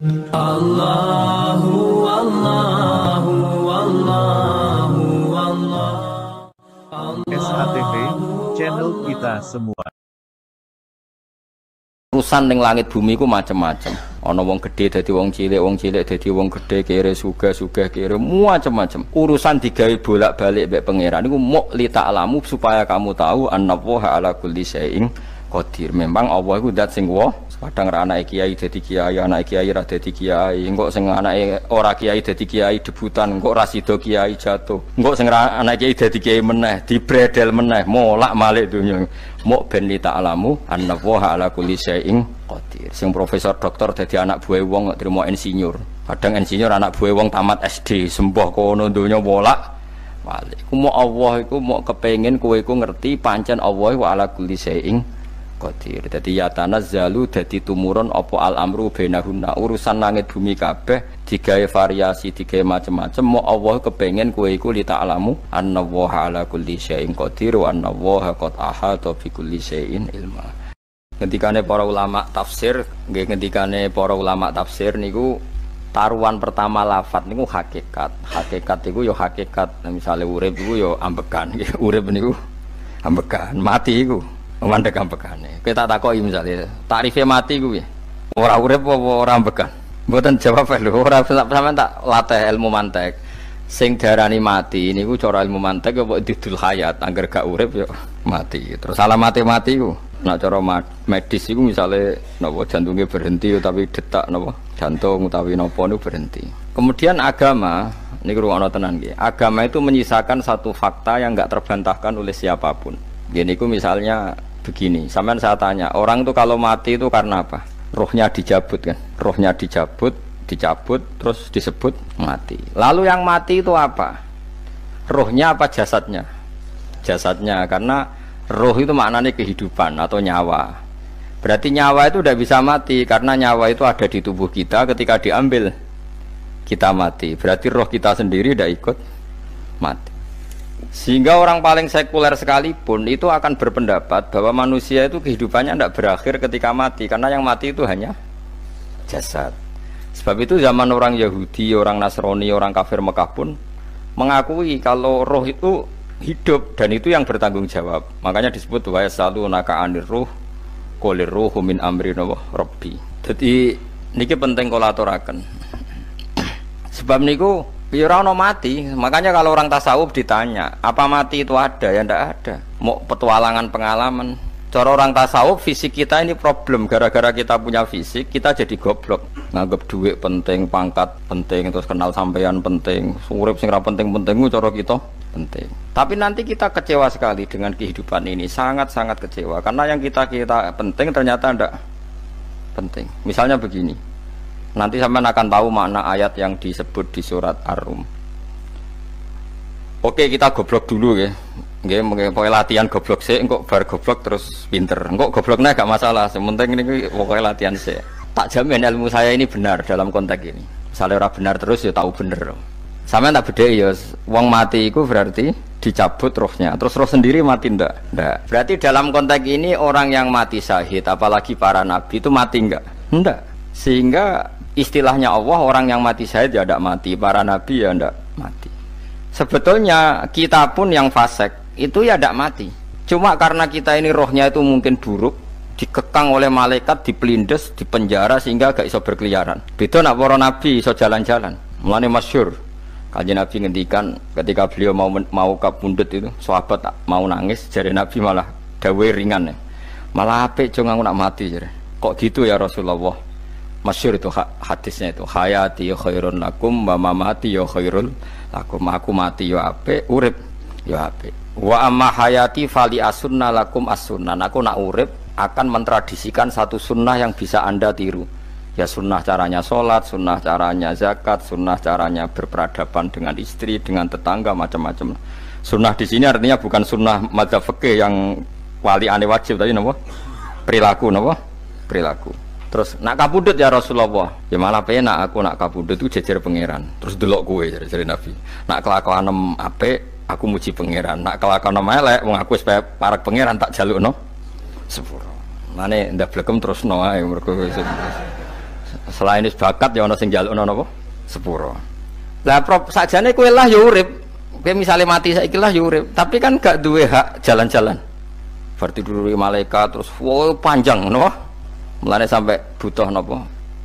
Allahu Allahu Allahu Allah. SATV, channel kita semua. Urusan ning langit bumi ku macam-macam. Ana wong gedhe dadi wong cilik dadi wong gedhe, kere sugih kere macam-macam. Urusan digawe bolak-balik mbek pangeran niku muk li ta'lamu supaya kamu tahu annallaha ala kulli syai'in qadir. Memang Allah iku zat sing kadang ra anake kiai dadi kiai, anake kiai ra dadi kiai, engko sing anake ora kiai dadi kiai debutan, engko ra sida kiai jatuh, engko sing anake kiai dadi kiai meneh, dibredel meneh, molak-malik donya. Muk ben li ta'lamu annallaha ala kulli syai'in qadir. Sing profesor doktor dadi anak buah wong kok trimo insinyur. Kadang insinyur anak buah wong tamat SD, sembah kono donya molak-malik. Ku muk Allah iku muk kepengin kowe iku ngerti pancen Allah wa ala kulli syai'in qadir. Dadi ya tanazzalu dadi tumurun apa al-amru bainahunna. Urusan langit bumi kabeh digawe variasi, digawe macam-macam. Mo Allah kepengin kowe iku li ta'lamu annallaha ala kulli syai'in qadir wa annallaha qad ahata bi kulli syai'in ilma. Ngendikane para ulama tafsir, nggih ngendikane para ulama tafsir niku taruhan pertama lafat niku hakikat. Hakikat iku ya hakikat. Misale urip iku ya ambekan. Urip niku ambekan, mati iku mandek ambekane. Kita takoki misalnya takrife mati kuwi. Ora urip apa ora ambekan? Mboten jawab lho, ora sampean tak latih ilmu mantek. Sing diarani mati niku cara ilmu mantek apa didul hayat, angger gak urip ya mati. Terus mati ku. Nek cara medis iku misale napa jantungnya berhenti tapi detak napa jantung utawi napa niku berhenti. Kemudian agama niku ruwono tenan nggih. Agama itu menyisakan satu fakta yang enggak terbantahkan oleh siapapun. Gini ku misalnya begini, sampean saya tanya, orang tuh kalau mati itu karena apa? Rohnya dicabut kan? Rohnya dicabut, terus disebut mati. Lalu yang mati itu apa? Rohnya apa jasadnya? Jasadnya, karena roh itu maknanya kehidupan atau nyawa. Berarti nyawa itu tidak bisa mati, karena nyawa itu ada di tubuh kita, ketika diambil kita mati. Berarti roh kita sendiri tidak ikut mati. Sehingga orang paling sekuler sekalipun itu akan berpendapat bahwa manusia itu kehidupannya tidak berakhir ketika mati, karena yang mati itu hanya jasad. Sebab itu zaman orang Yahudi, orang Nasrani, orang kafir Mekah pun mengakui kalau roh itu hidup dan itu yang bertanggung jawab. Makanya disebut wa yasalunaka anir ruh qolir ruhu min amri rabbi. Jadi niki penting kula aturaken. Sebab niku ora ono mati, makanya kalau orang tasawuf ditanya, apa mati itu ada? Ya ndak ada. Mau petualangan pengalaman. Cara orang tasawuf fisik kita ini problem, gara-gara kita punya fisik, kita jadi goblok. Nganggep duit penting, pangkat penting, terus kenal sampean penting, urip sing ra penting-penting cara kita penting. Tapi nanti kita kecewa sekali dengan kehidupan ini, sangat-sangat kecewa karena yang kita penting ternyata ndak penting. Misalnya begini. Nanti sampean akan tahu makna ayat yang disebut di surat Ar-Rum. Oke, kita goblok dulu ya. Nggih, pokoke latihan goblok sik, engko bar goblok terus pinter. Engko gobloknya gak masalah, sementing ini pokoke latihan sik. Tak jamin ilmu saya ini benar dalam konteks ini. Misalnya orang benar terus ya tahu bener. Sampean tak bedheki ya, wong mati itu berarti dicabut rohnya. Terus roh sendiri mati ndak? Ndak. Berarti dalam konteks ini orang yang mati syahid, apalagi para nabi itu mati enggak? Ndak. Sehingga istilahnya Allah, orang yang mati syahid ya tidak mati, para nabi ya tidak mati. Sebetulnya kita pun yang fasik itu ya tidak mati. Cuma karena kita ini rohnya itu mungkin buruk, dikekang oleh malaikat, dipelindes, dipenjara sehingga gak iso berkeliaran. Beda nak para nabi iso jalan-jalan. Mulane masyhur Kanjeng Nabi ngendikan ketika beliau mau kabundut itu, sahabat mau nangis, jari Nabi malah dawe ringan. Malah apik cung aku nak mati jare. Kok gitu ya Rasulullah? Masyhur itu hadisnya itu, hayati khairun lakum wa mamati ya khairul lakum. Aku mati ya apik, urip ya apik. Wa amma hayati fali asunna lakum as-sunnah. Aku nak urip akan mentradisikan satu sunnah yang bisa Anda tiru. Ya sunnah caranya sholat, sunnah caranya zakat, sunnah caranya berperadaban dengan istri, dengan tetangga, macam-macam. Sunnah di sini artinya bukan sunnah madzhab fikih yang wali ane wajib tadi, napa? Perilaku, napa? Perilaku. Terus nak kabudut ya Rasulullah, ya malah penak aku nak kabudut itu jejer pangeran. Terus delok kowe jare Nabi. Nak kelakuan apik aku muji pangeran. Nak kelakuan elek wong aku wis parek pangeran tak jalukno sepuro. Mane ndak blegem terusno ae mergo Selain wis bakat ya ana sing njalukno napa? Sepuro. Lah prop sakjane kowe lah ya urip. Kowe misale mati saiki lah ya urip, tapi kan gak duwe hak jalan-jalan. Berarti dulu malaikat terus panjang napa? Mulane sampai butuh napa?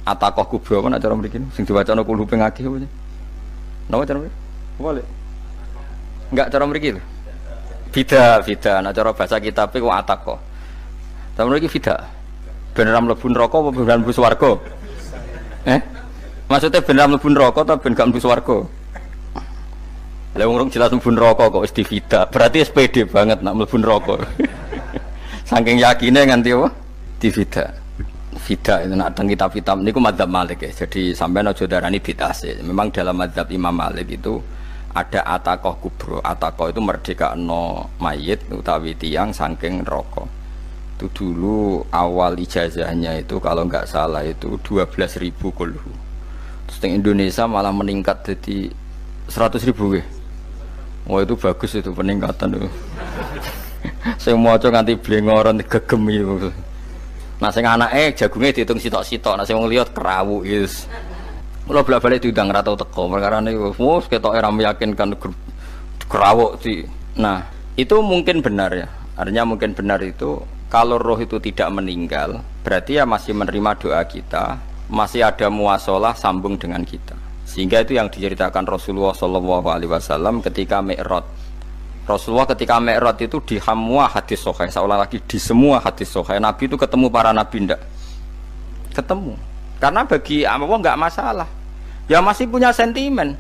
Atakoh kubro apa nek cara mriki sing diwacana kulo ping akeh apa? Napa cara mriki? Apa lek? Enggak cara mriki lho. Fida, nek cara bahasa kitab iku atakoh. Cara mriki fida. Ben ora mlebu neraka apa ben mlebu swarga? Maksudnya ben ora mlebu neraka ta ben gak mlebu swarga? Lah wong jelas mlebu neraka kok wis divida. Berarti SPD banget nak mlebu neraka. Saking yakine nganti apa? Divida. Vida itu nak teng kitab-kitab niku madzhab Malik ya. Jadi sampean aja darani bid'ah sih. Memang dalam madzhab Imam Malik itu ada atakoh kubro. Atakoh itu merdekakno mayit utawi tiyang saking neraka. Itu dulu awal ijazahnya itu kalau nggak salah itu 12.000 kulhu. Terus di Indonesia malah meningkat jadi 100.000 ya. Wah itu bagus itu peningkatan itu. Saya mau coba nganti blengoran gegem itu. Nah sing anake jagunge diitung sitok-sitok, nah sing wong liya kerawu is. Mula bolak-balik diundang ra tau teko, perkara niku wis ketoke ora meyakinkan kerawuk di. Nah, itu mungkin benar ya. Artinya mungkin benar itu kalau roh itu tidak meninggal, berarti ya masih menerima doa kita, masih ada muasalah sambung dengan kita. Sehingga itu yang diceritakan Rasulullah SAW ketika Mi'raj. Rasulullah ketika Mi'raj itu di semua hadis sahih, seolah lagi di semua hadis sahih Nabi itu ketemu para nabi ndak? Ketemu. Karena bagi Allah nggak masalah. Ya masih punya sentimen.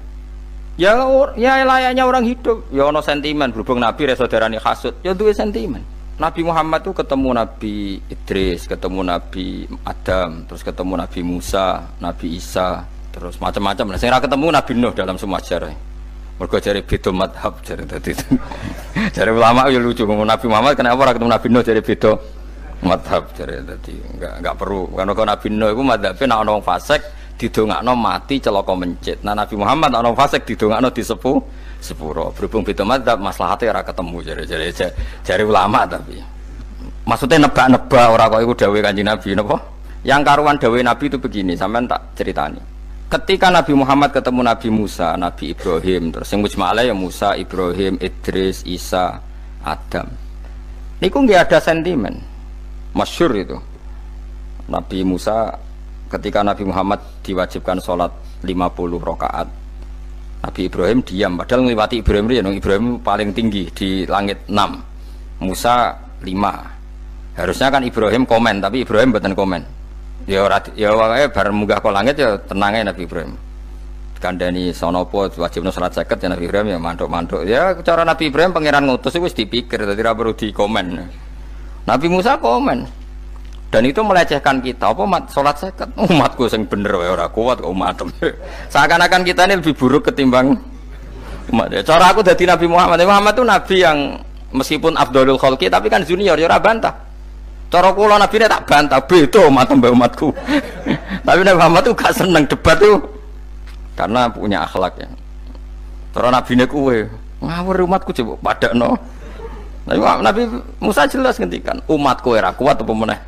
Ya layaknya orang hidup. Ya ono sentimen berhubung Nabi saudarane hasud, ya duwe sentimen. Nabi Muhammad itu ketemu Nabi Idris, ketemu Nabi Adam, terus ketemu Nabi Musa, Nabi Isa, terus macam-macam. Nah, sing ra ketemu Nabi Nuh dalam semua sejarah. Mergo jare beda madhab jare dadi. Jare ulama ya lucu ngomong Nabi Muhammad kenapa ora ketemu Nabi Nuh jare beda madhab jare dadi enggak perlu. Karena kalau Nabi Nuh iku madhabe nek ana wong fasik didongakno mati celaka mencit. Nah Nabi Muhammad ana wong fasik didongakno sepuro. Berhubung beda madhab maslahate ora ketemu jare ulama tapi. Maksudnya nebak-nebak ora kok iku dawuhe Kanjeng Nabi napa? Yang karuan dawuhe Nabi itu begini, sampean tak ceritani. Ketika Nabi Muhammad ketemu Nabi Musa, Nabi Ibrahim, terus yang mujma'alah ya Musa, Ibrahim, Idris, Isa, Adam. Niku nggak ada sentimen, masyhur itu. Nabi Musa ketika Nabi Muhammad diwajibkan sholat 50 rakaat, Nabi Ibrahim diam, padahal ngliwati Ibrahim ya, Ibrahim paling tinggi di langit 6, Musa 5. Harusnya kan Ibrahim komen, tapi Ibrahim bukan komen. Ya wae bar munggah ke langit ya tenang ae Nabi Ibrahim. Kandhani sonopo wajibno salat 50 ya Nabi Ibrahim ya mantuk-mantuk. Ya cara Nabi Ibrahim pangeran ngutus wis dipikir dadi ora perlu dikomen. Nabi Musa komen. Dan itu melecehkan kita. Apa salat 50? Umatku sing bener wae ora kuat kok umatem. Seakan-akan kita ini lebih buruk ketimbang umat. Cara aku dadi Nabi Muhammad. Muhammad itu nabi yang meskipun afdhalul khalqi tapi kan junior ya ora bantah. Cara kula Nabi tak bantah beda umat mbak umatku. Tapi Nabi Muhammad tuh gak seneng debat tuh karena punya akhlak ya. Cara Nabi ne kuwe ngawur umatku coba padakno. Nabi Musa jelas ngendikan umatku ora kuat apa meneh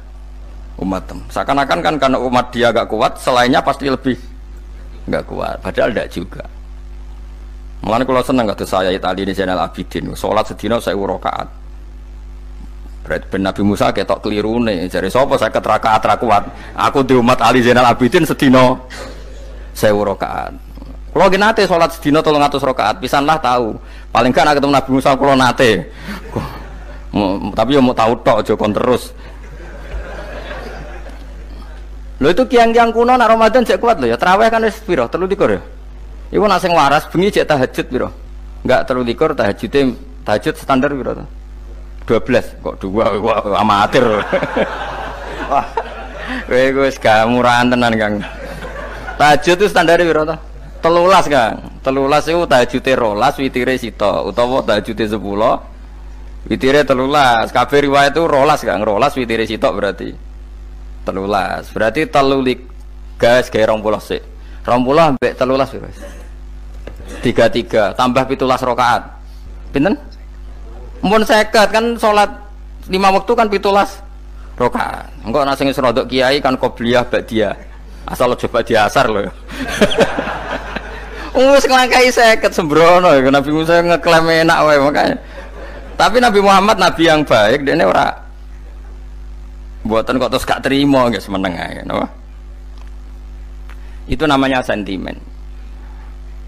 umatem. Seakan-akan kan karena umat dia gak kuat, selainnya pasti lebih gak kuat. Padahal tidak juga. Mulane kula seneng kata saya tadi di channel Abidin. Salat sedina 1000 rakaat. Berarti ben Nabi Musa ketok kelirune jare sapa 50 rakaat ra kuat. Aku di umat Ali Zainal Abidin sedina 1000 rakaat. Kula ki nate salat sedina 300 rakaat, pisanlah tahu. Paling kan ketemu Nabi Musa kula nate. Tapi ya mau tahu tok aja kon terus. Lho itu kiang-kiang kuno nak Ramadan cek kuat lho ya. Tarawih kan wis piro? 23 ya. Iku nak sing waras bengi cek tahajud piro? Enggak 23 tahajud standar piro to? 12 kok 2 amatir. Wah. Kowe wis gak murahan tenan, Kang. Tahajud itu standare piro to? 13, Kang. 13 iku tahajude 12, witire sita utawa tahajude 10. Witire 13. Kabeh riwayat itu 12, Kang. 12 witire sita berarti 13. Berarti 3 gas gawe 20 sik. 20 ambek 13 piro? 33 tambah 17 rakaat. Pinten? Mun 50 kan salat 5 waktu kan 17 rakaat. Engko ana sing rodok kiai kan qobliyah ba'diyah Asal coba diasar loh. Wis nglangkai 50 sembrono ya Nabi Musa ngeklaim enak wae makanya. Tapi Nabi Muhammad nabi yang baik dene ora mboten kok terus gak terima nggih semeneng ae napa. Itu namanya sentimen.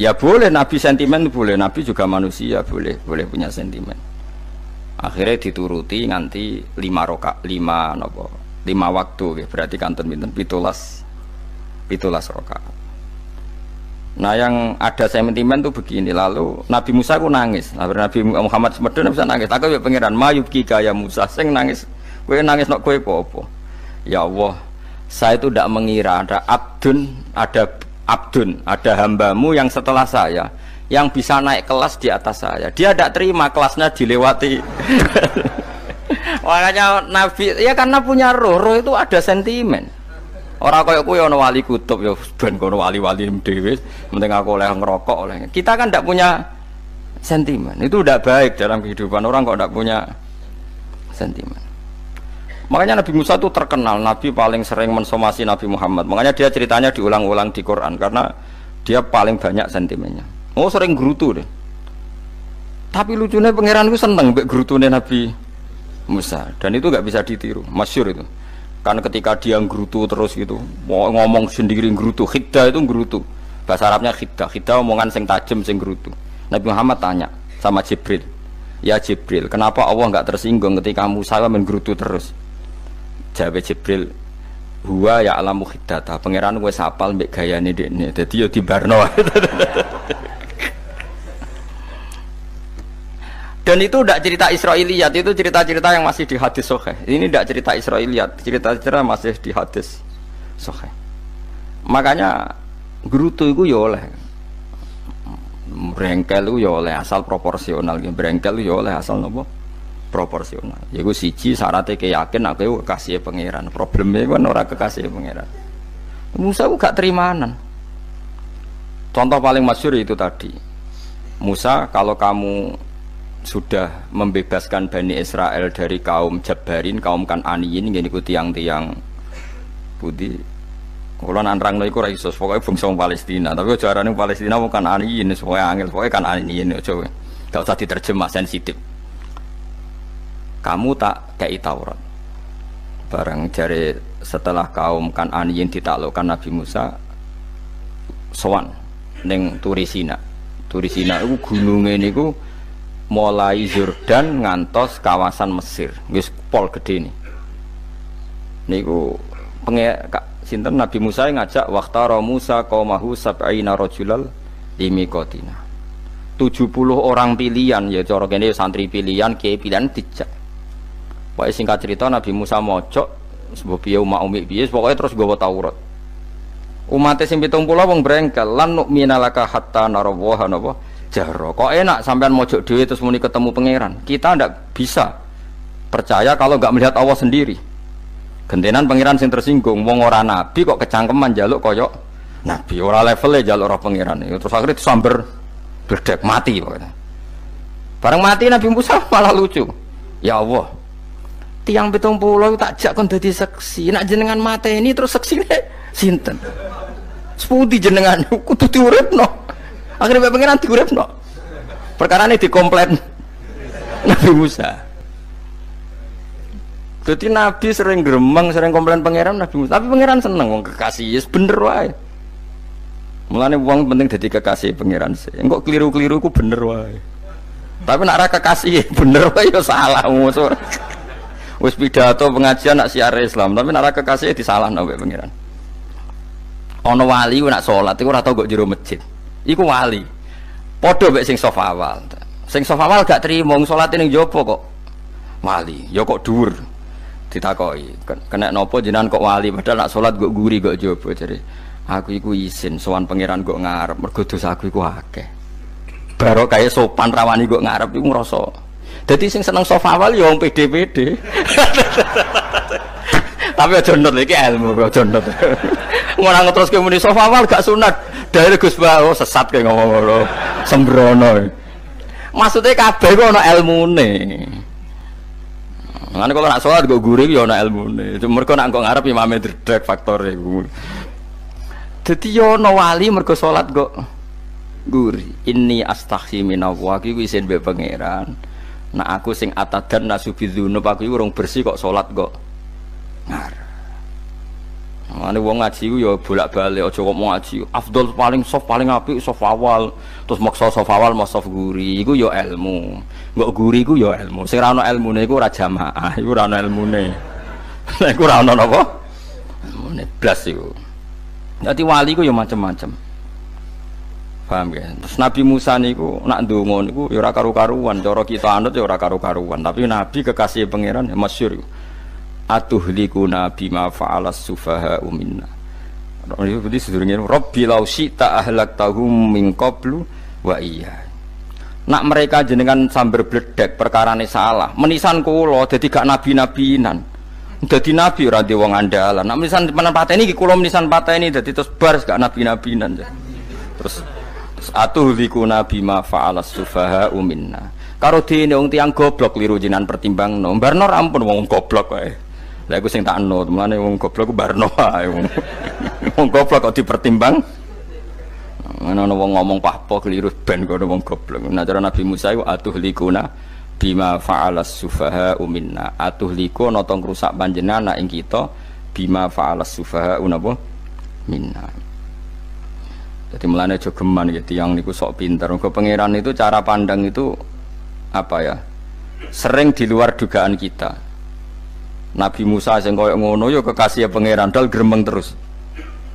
Ya boleh Nabi sentimen boleh, Nabi juga manusia boleh punya sentimen. Akhirnya dituruti nganti 5 waktu nggih berarti kanten pinten 17 rakaat. Nah yang ada sentimen tuh begini, lalu Nabi Musa ku nangis, Nabi Muhammad semedon bisa nangis. Aku ya pangeran mayub kaya Musa, sing nangis, kowe nangis nok kowe apa? Ya Allah, saya itu tidak mengira ada hambamu yang setelah saya, yang bisa naik kelas di atas saya. Dia tidak terima kelasnya dilewati. Makanya Nabi, ya karena punya roh itu ada sentimen. Orang kaya kuwi ana wali kutub ya ben kono wali-wali dhewe, penting aku oleh ngerokok oleh. Kita kan tidak punya sentimen. Itu tidak baik dalam kehidupan orang kok tidak punya sentimen. Makanya Nabi Musa itu terkenal Nabi paling sering mensomasi Nabi Muhammad. Makanya dia ceritanya diulang-ulang di Quran karena dia paling banyak sentimennya. Oh sering gerutu deh. Tapi lucunya pangeranku seneng mbek gerutune Nabi Musa dan itu nggak bisa ditiru, masyhur itu. Karena ketika dia nggerutu terus gitu, ngomong sendiri nggerutu, khiddah itu nggerutu. Bahasa Arabnya khiddah omongan sing tajem sing nggerutu. Nabi Muhammad tanya sama Jibril, ya Jibril, kenapa Allah nggak tersinggung ketika Musa menggerutu terus? Jawab Jibril, huwa ya alamu khiddata, pangeran gue sapal mbek gayane dekne, dadi yo dibarno. Dan itu tidak cerita Israiliyat, itu cerita-cerita yang masih di hadis sahih. Ini tidak cerita Israiliyat, cerita-cerita masih di hadis sahih. Makanya gerutu itu ya oleh, brengkel itu ya oleh asal proporsional, brengkel itu ya oleh asal nopo proporsional. Yaiku siji syaratnya keyakin aku kekasih pangeran. Problemnya kan orang kekasih pangeran. Musa itu gak terimanan. Contoh paling masyhur itu tadi. Musa, kalau kamu sudah membebaskan Bani Israel dari kaum Jabbarin, kaum Kan'aniyin, ngene iku tiang-tiang putih. Kula nanrangno iku ora iso, pokoke bangsa Palestina, tapi aja arane Palestina wong Kan'aniyin, pokoke angel, pokoke Kan'aniyin aja. Gak usah diterjemah sensitif. Kamu tak kei Taurat. Barang jare setelah kaum Kan'aniyin ditaklukkan Nabi Musa sowan ning Turisina. Turisina iku gununge niku mulai Yordan ngantos kawasan Mesir, wis pol gede nih. Niku sinten Nabi Musa ngajak waqtara Musa qaumahu sab'ina rajulal limiqatina. 70 orang pilihan ya cara kene santri pilihan, kiai pilihan dijak. Pokoke singkat cerita Nabi Musa mojok sebab piye umat umi piye pokoke terus nggawa Taurat. Umate sing 70 wong brengkel lan nu'mina laka hatta narawaha napa jahro. Kok enak sampean mojok dhewe terus muni ketemu pangeran. Kita ndak bisa percaya kalau nggak melihat Allah sendiri. Gentenan pangeran sing tersinggung, wong ora nabi kok kecangkeman njaluk koyok nabi, ora levele njaluk ora pangeran. Terus akhirnya disamber bledek mati pokoknya. Bareng mati Nabi Musa malah lucu. Ya Allah, tiang 70 tak jak kon dadi seksi. Nak jenengan mateni terus seksine sinten? Sepundi jenengan kudu diuripno. Akhirnya pengiran diuripno. Perkara ini dikomplain Nabi Musa. Jadi Nabi sering gremeng, sering komplain pangeran Nabi Musa. Tapi pangeran seneng wong kekasih, yes bener wae. Mulane wong penting dadi kekasih pangeran sih. Engko keliru-keliru ku bener wae. Tapi nak ra kekasih bener wae ya salah musuh. Wis pidato pengajian nak siar Islam, tapi nak ra kekasih disalahno mbek pangeran. Ana wali nak salat iku ora tau kok jero masjid. Iku wali. Padha mek sing saf awal. Sing saf awal gak trimo salate ning jaba kok wali. Ya kok dhuwur. Ditakoki, kena napa jenengan kok wali padahal nak salat kok guri kok jaba jare. Aku iku isin sowan pangeran kok ngarep mergo dosaku iku akeh. Baro kaya sopan rawani kok ngarep iku ngrasa. Dadi sing seneng saf awal ya wong pede-pede. Tapi aja nut iki ilmu aja nut. Ora ngeteruske muni saf awal gak sunat. Dari Gus Bawo sesat kayak ngomong ngono, sembrono. Maksudnya kabeh kok ana ilmune. Ngene kalau nak sholat kok gurih ya ana ilmune. Mergo nak kok ngarep imame dredeg faktor iku. Dadi yo ana wali mergo salat kok guri. Inni astaghfi minallah iki isin mbek pangeran. Nah aku sing atadan nasubidzunub aku urung bersih kok salat kok ngar. Mane wong ngaji ku ya bolak-balik aja kok mau ngaji. Afdol paling soft paling apik soft awal, terus maksa soft awal mau soft guri iku ya ilmu. Mbok guri iku ya ilmu. Sing ora ana ilmune iku ora jamaah, iku ora ana ilmune. Lah iku ora ana napa? Ilmune blas iku. Dadi wali ku ya macam-macam. Paham ya? Terus Nabi Musa niku nak ndonga niku ya ora karu-karuan, cara kita anut ya ora karu-karuan, tapi Nabi kekasih pangeran ya masyhur. Atuhlikuna bima fa'alas sufaha minna. Itu sedurunge Rabbi law syi'ta ahlaktahum min qablu wa iya. Nak mereka jenengan sambar bledek perkarane salah, menisan kula dadi gak nabi-nabinan. Dadi nabi ora di wong andalan. Nak menisan pateni iki kula menisan pateni dadi terus bar gak nabi-nabinan. Terus atuhlikuna bima fa'alas sufaha minna. Karo dene wong tiyang goblok kliru jinan pertimbangno. Barno rampun wong goblok wae. Lah iku sing tak anut, mulane wong goblok ku barno wae wong. Wong goblok kok dipertimbang. Ana wong ngomong pahpo kliru ben kok wong goblok. Nah cara Nabi Musa iku atuhlikuna bima fa'alas sufaha minna. Atuhliku ana tong rusak panjenengan ing kita bima fa'alas sufaha napa minna. Jadi mulane aja geman ya tiyang niku sok pinter. Mergo pangeran itu cara pandang itu apa ya? Sering di luar dugaan kita. Nabi Musa sing koyo ngono ya kekasih pangeran dal gremeng terus.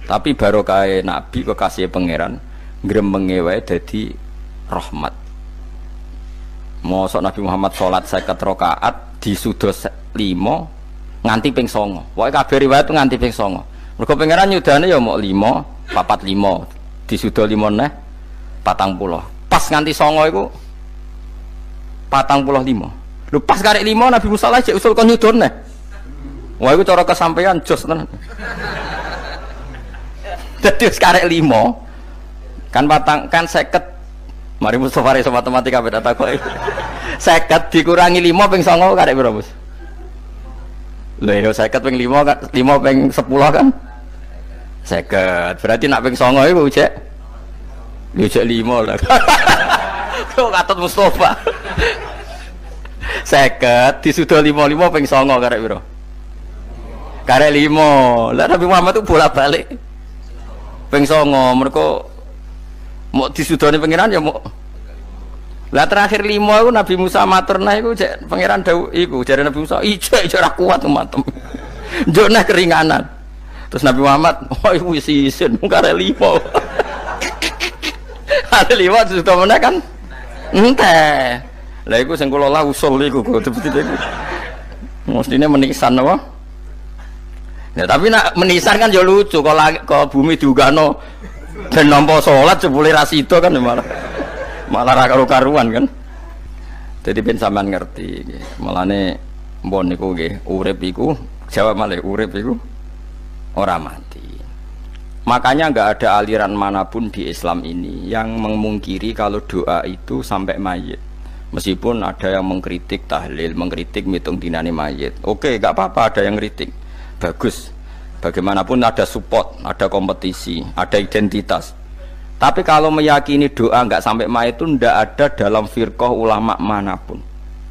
Tapi barokah nabi kekasih pangeran gremenge wae dadi rahmat. Mosok Nabi Muhammad salat 50 rakaat disuda 5 nganti ping 9. Pokoke kabeh riwayat nganti ping 9. Mergo pangeran nyudane ya mok 5, 4 5 disuda 5 neh 40. Pas nganti 9 iku 45. Lho pas karek 5 Nabi Musa lagi usul kon nyudon neh. Wah iku cara kesampaian jos tenan. Dadi wis karek 5 kan patang kan 50. Mari Mustofa iso matematika beda takoki. 50 dikurangi 5 ping 9 karek piro, Bos? Lho ya 50 ping 5 kan 5 ping 10 kan 50. Berarti nak ping 9 iku cek. Yo cek 5 lah. Kok katut Mustofa. 50 disuda 55 ping 9 karek piro? Karek 5. Lah Nabi Muhammad itu bolak-balik. Ping 9 mergo mau disudane pangeran ya mau. Lah terakhir 5 iku Nabi Musa matur nah iku cek pangeran dawuh iku jare Nabi Musa ijek ora kuat matem. Njuk nah keringanan. Terus Nabi Muhammad oh iku wis isin karek 5. Ada 5 disuda meneh kan enteh. Lah iku sing kula lah usul iku betul-betul iku. Mestine menisan apa? Ya tapi nak menisan kan ya lucu kalau bumi diugano dan nampa salat jebule ra sida kan malah ra karo-karuan kan. Jadi ben sampean ngerti nggih. Mulane mbon niku nggih urip iku jawab malih urip iku ora mati. Makanya enggak ada aliran manapun di Islam ini yang memungkiri kalau doa itu sampai mayit. Meskipun ada yang mengkritik tahlil, mengkritik mitung dinane mayit. Oke, enggak apa-apa ada yang kritik. Bagus. Bagaimanapun ada support, ada kompetisi, ada identitas. Tapi kalau meyakini doa enggak sampai mayit itu enggak ada dalam firqah ulama manapun.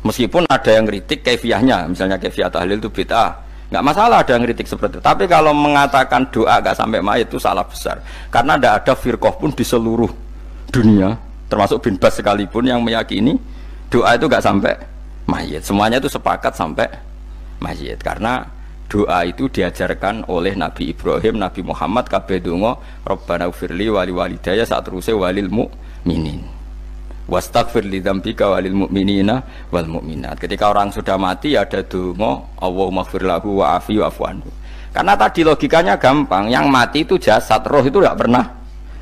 Meskipun ada yang kritik kaifiahnya, misalnya kaifiah tahlil itu bid'ah. Enggak masalah ada yang kritik seperti itu. Tapi kalau mengatakan doa enggak sampai mayit itu salah besar. Karena enggak ada firqah pun di seluruh dunia, termasuk bin Bas sekalipun yang meyakini doa itu enggak sampai mayit. Semuanya itu sepakat sampai mayit karena doa itu diajarkan oleh Nabi Ibrahim, Nabi Muhammad kabeh donga Rabbana ufirli wali walidayya saat teruse walil mu'minin wastaghfir li dzambika walil mu'minina wal mu'minat. Ketika orang sudah mati ada donga Allahumma ighfir lahu wa afi wa'fu anhu. Karena tadi logikanya gampang, yang mati itu jasad, roh itu tidak pernah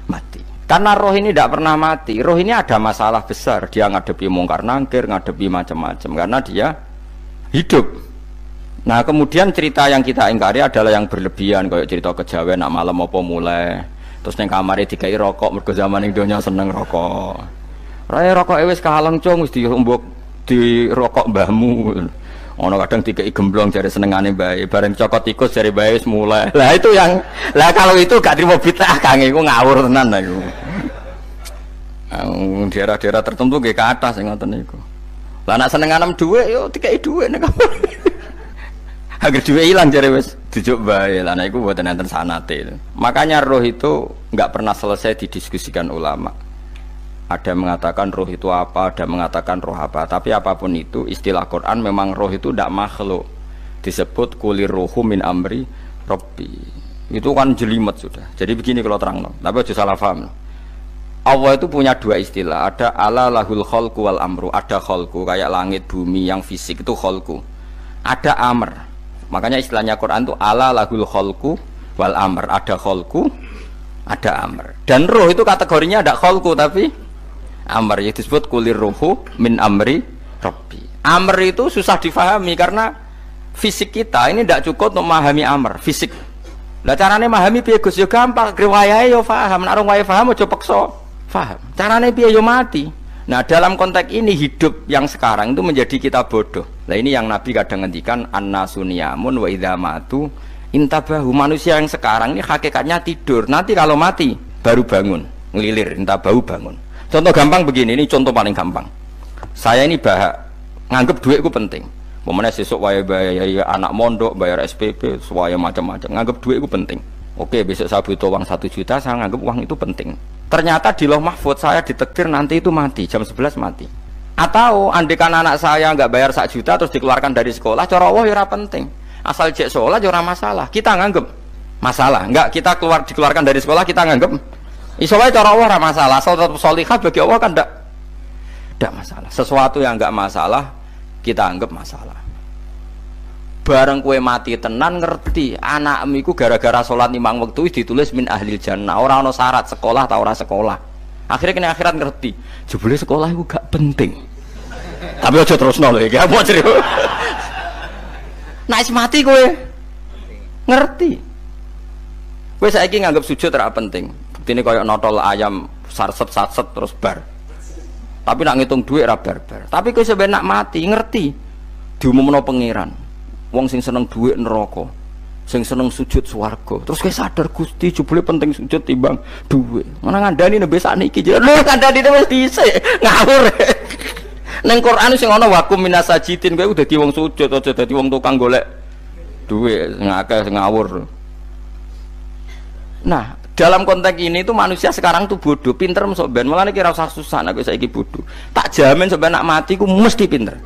mati. Karena roh ini tidak pernah mati, roh ini ada masalah besar, dia ngadepi mungkar nangkir, ngadepi macam-macam karena dia hidup. Nah kemudian cerita yang kita ingkari adalah yang berlebihan, kayak cerita kejawen nak malam apa mulai terus neng kamar dikai rokok mergo zaman ning donya seneng rokok. Raya rokok wis kaleng cung wis diombok di rokok mbahmu. Ono kadang dikei gemblong jare senengane bae, bareng cokot tikus jare bae wis mulai. Lah itu yang kalau itu gak trimo bid'ah Kang iku ngawur tenan lah iku. Daerah-daerah tertentu nggih kathah sing ngoten niku. Lah nek senengane dhuwit yo dikei dhuwit nek. Agar dhuwit ilang jare wis dijuk bae. Lah nek iku mboten enten sanate. Makanya roh itu enggak pernah selesai didiskusikan ulama. Ada yang mengatakan roh itu apa, ada yang mengatakan roh apa. Tapi apapun itu, istilah Quran memang roh itu tidak makhluk. Disebut kulir ruhu min amri Rabbi. Itu kan jelimet sudah. Jadi begini kalau terang, tapi aja salah paham. Allah itu punya dua istilah. Ada ala lahul kholku wal amru. Ada kholku kayak langit bumi yang fisik itu kholku. Ada amr. Makanya istilahnya Quran itu ala lahul kholku wal amr. Ada kholku, ada amr. Dan roh itu kategorinya ada kholku tapi amr, yang disebut kulir ruhu min amri Rabbi. Amr itu susah difahami karena fisik kita ini tidak cukup untuk memahami amr fisik. Lah carane memahami piye Gus? Ya gampang, riwayahe yo paham, nek ora paham aja peksa paham. Carane piye yo mati. Nah, dalam konteks ini hidup yang sekarang itu menjadi kita bodoh. Nah, ini yang Nabi kadang ngendikan annasuniyamun wa idza matu intabahu. Manusia yang sekarang ini hakikatnya tidur. Nanti kalau mati baru bangun, ngelilir, intabahu bangun. Contoh gampang begini, ini contoh paling gampang. Saya ini nganggep duit itu penting. Momennya sesuk bayar anak mondok, bayar SPP, semuanya macam-macam. Nganggep duit itu penting. Oke, besok saya butuh uang 1 juta, saya nganggep uang itu penting. Ternyata di Lauh Mahfudz saya ditakdir nanti itu mati, jam 11 mati. Atau andikan anak saya nggak bayar 1 juta terus dikeluarkan dari sekolah, cara Allah ya penting. Asal cek sekolah ya masalah. Kita nganggep masalah. Enggak, kita dikeluarkan dari sekolah kita nganggep isowe cara Allah ora masalah, asal tetap sholihah bagi Allah kan ndak masalah. Sesuatu yang enggak masalah kita anggap masalah. Bareng kue mati tenan ngerti anakmu iku gara-gara sholat 5 waktu ditulis min ahlil jannah, ora ana syarat sekolah ta ora sekolah. Akhirnya kena akhirat ngerti, jebule sekolah iku gak penting. Tapi aja terusno lho iki, apa cerita. Nek mati kowe ngerti. Kowe saiki nganggap sujud ora penting. Ini kayak notol ayam sarset terus bar. Tapi nak ngitung duit ra bar. Tapi kowe sebenarnya nak mati ngerti diumumno pangeran. Wong sing seneng duit neraka, sing seneng sujud swarga. Terus kowe sadar Gusti jebule penting sujud timbang duit. Mana ngandani nembe sakniki. Lho ngandani wis dhisik. Ngawur. Ning Quran sing ana wakum minasajidin kowe udah dadi wong sujud aja dadi wong tukang golek duit ngakeh ngawur. Nah, dalam konteks ini itu manusia sekarang tuh bodoh, pinter masuk ben, malah kira usah susah, nak saiki bodoh. Tak jamin sebenarnya nak mati ku mesti pinter.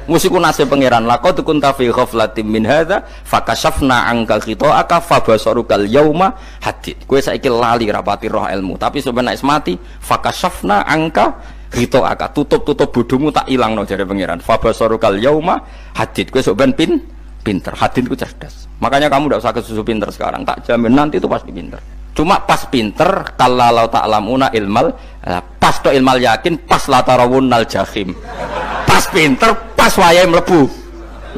Mesti ku nasib pangeran. Laqad kunta fi ghaflatin min hadza fakashafna anka khita'aka fabasarukal yauma hadid. Kowe saiki lali rapati roh ilmu, tapi sebenarnya mati fakashafna anka khita'aka. Tutup bodohmu tak ilangno jare pangeran. Fabasarukal yauma hadid. Kowe sok ben pinter. Hadid ku cerdas. Makanya kamu tidak usah kesusu pinter sekarang. Tak jamin nanti itu pasti pinter. Cuma pas pinter kalau ta'lamuna ilmal pas to ilmal yakin pas latarawunnal jahim. Pas pinter pas wayahe mlebu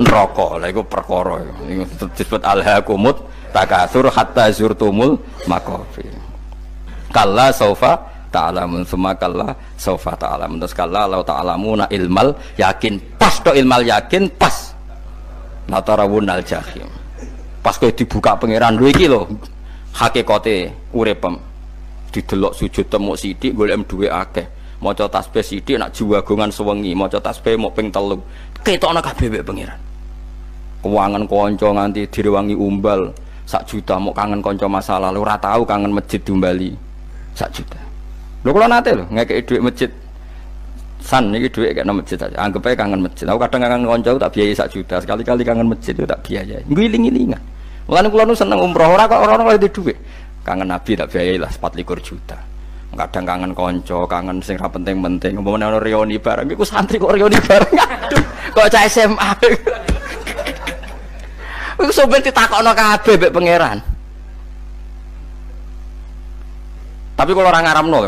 neraka. Lha iku perkara iku disebut alhaqumut takatsur hatta zurtumul maqabir. Kalla saufa ta'lamun summa kalla saufa ta'lamun. Terus kalla law ta'lamuna ilmal yakin pas to ilmal yakin pas latarawunnal jahim. Pas kowe dibuka pangeran lho iki lho hakikate uripem didelok sujud temuk sithik golek duwe akeh maca tasbih sithik nak jiwagongan sewengi maca tasbih mok ping 3 ketokno kabeh mek pangeran keuangan kanca nganti direwangi umbal 1 juta mok kangen kanca masa lalu ora tau kangen masjid diumbali 1 juta lho kula nate lho ngekeki dhuwit masjid san iki dhuwit kekno masjid aja anggap ae kangen masjid aku kadang kangen kanca tak biayai 1 juta sekali-kali kangen masjid itu tak biayai ngiling-ngilingan. Mulane kula nu seneng umroh ora kok ora oleh dhuwit. Kangen Nabi tak biayai lah 24 juta. Kadang kangen kanca, kangen sing ra penting-penting. Umpamane ana reuni bareng iku santri kok reuni bareng. Aduh, kok cah SMA. Iku sampeyan ditakokno kabeh mbek pangeran. Tapi kalau orang ngaramno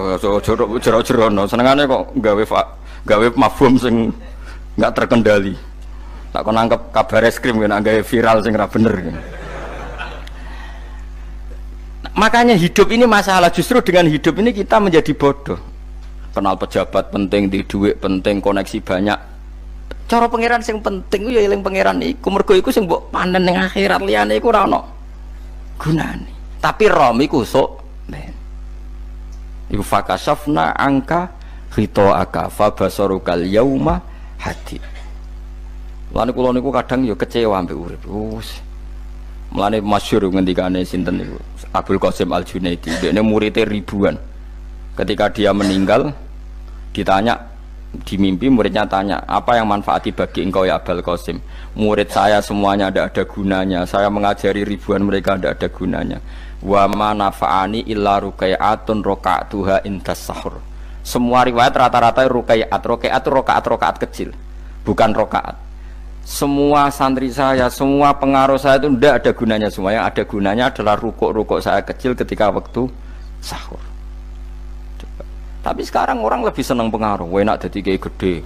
jero-jerono senengane kok gawe mafhum sing enggak terkendali. Tak kon nangkep kabar eskrim kan gawe viral sing ra bener. Makanya hidup ini masalah, justru dengan hidup ini kita menjadi bodoh. Kenal pejabat penting, di duit penting, koneksi banyak. Cara pangeran sing penting ya eling pangeran iku. Mergo iku sing mbok panen ning akhirat, liyane iku ora ono gunane. Tapi rom iku sok ben. Iku fakasafna angka ghita'aka fabasarukal yauma hadid. Lan kula niku kadang ya kecewa ambek urip. Mulane masyhur ngendikane sinten niku Abdul Qasim Al-Junaidi, dekne muridé ribuan. Ketika dia meninggal ditanya di mimpi, muridnya tanya, apa yang manfaati bagi engkau ya Abdul Qasim? Murid saya semuanya tidak ada gunanya, saya mengajari ribuan mereka tidak ada gunanya. Wa ma nafa'ani illa rukai'atun roka'atuha indas sahur. Semua riwayat rata-rata rukai'at rokaat kecil, bukan rokaat. Semua santri saya, semua pengaruh saya itu tidak ada gunanya semua. Yang ada gunanya adalah rukuk-rukuk saya kecil ketika waktu sahur. Tapi sekarang orang lebih senang pengaruh, enak dadi kiai gede.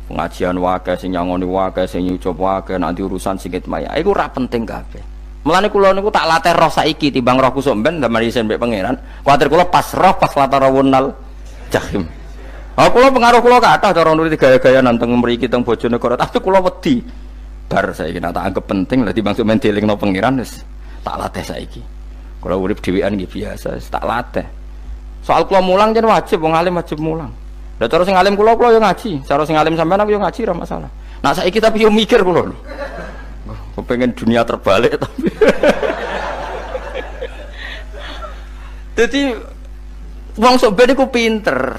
Pengajian wae sing nyangoni wae sing nyucup wae nanti urusan sikit maya. Iku ora penting kabeh. Mulane kula niku tak latih roh saiki timbang roh kusuk ben zaman isen mbek pangeran. Kuwatir kula pas roh pas latarawunal jahim. Kula pengaruh kula kathah cara nuruti gaya-gaya nanteng mriki teng Bojonegoro, tapi kula wedi. Bar saiki nek tak anggap penting lah timbang sampeyan dielingno pangeran wis tak latih saiki. Kula urip dhewean nggih biasa, tak latih. Soal kula mulang jen wajib, wong alim wajib mulang. Lah cara sing alim kula yo ngaji, cara sing alim sampean aku yo ngaji ora masalah. Nah saiki tapi yo mikir kula lho. Kepengen dunia terbalik tapi. Dadi wong sok ben iku pinter.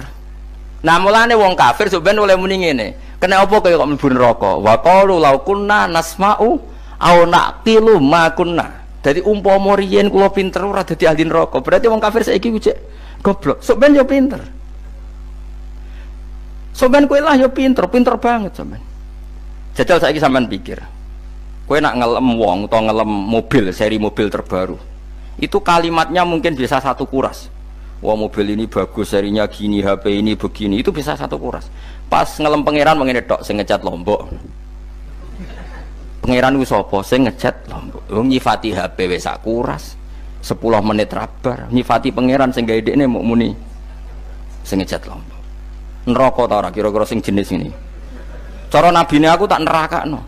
Nah mulane wong kafir sok ben oleh muni ngene. Kena apa kaya kok mlebu neraka? Wa qalu law kunna nasma'u aw naqilu ma kunna. Dadi umpama riyen kula pinter ora dadi ahli neraka. Berarti wong kafir saiki ku cek goblok. Sok ben yo pinter. Sok ben kowe lah yo pinter banget sok ben. Jajal saiki sampean pikir. Kowe nak ngelem wong utawa ngelem mobil, seri mobil terbaru. Itu kalimatnya mungkin bisa satu kuras. Wah mobil ini bagus, serinya gini, HP ini begini, itu bisa satu kuras. Pas ngelem pangeran mengene tok sing ngecat Lombok. Pangeran ku sapa sing ngecat Lombok? Wong nyifati HP wis sak kuras. 10 menit rabar nyifati pangeran sing gawe dekne muk muni sing ngecat Lombok. Neraka ta ora kira-kira sing jenis ini. Cara nabine aku tak nerakakno.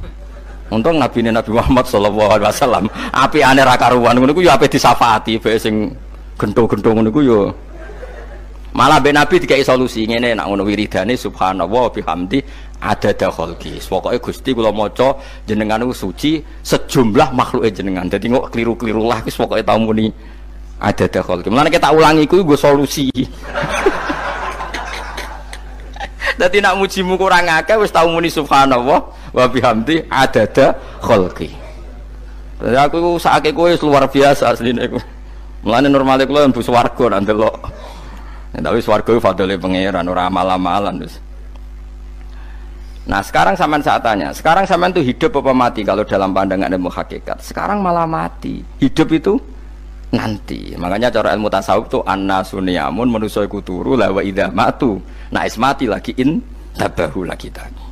Untung nabine Nabi Muhammad sallallahu alaihi wasallam apikane ra karuan ngono iku ya ape disafaati bae sing gento-gento ngono iku ya. Malah ben Nabi dikai solusi ngene nek ngono wiridane subhanallah bihamdi adada khalqi. Pokoke Gusti kula maca jenengan niku suci sejumlah makhluke jenengan. Dadi kok kliru-kliru lah wis pokoke tau muni adada khalqi. Mulane kita ulangi iku nggo solusi. Dadi nek mujimu kurang akeh wis tau muni subhanallah wa bihamdi adada khalqi. Dadi aku sakake kowe luar biasa asline iku. Mulane normale kula mlebu swarga nak ndelok. Tapi swarga itu fadhole pangeran ora amal-amalan wis. Nah sekarang sampean saat tanya, sekarang sampean itu hidup apa mati kalau dalam pandangan ilmu hakikat? Sekarang malah mati. Hidup itu nanti. Makanya cara ilmu tasawuf itu an-nasuniyamun manusia iku turu la wa idza matu. Nah is mati lagi in tabahu lagi tadi.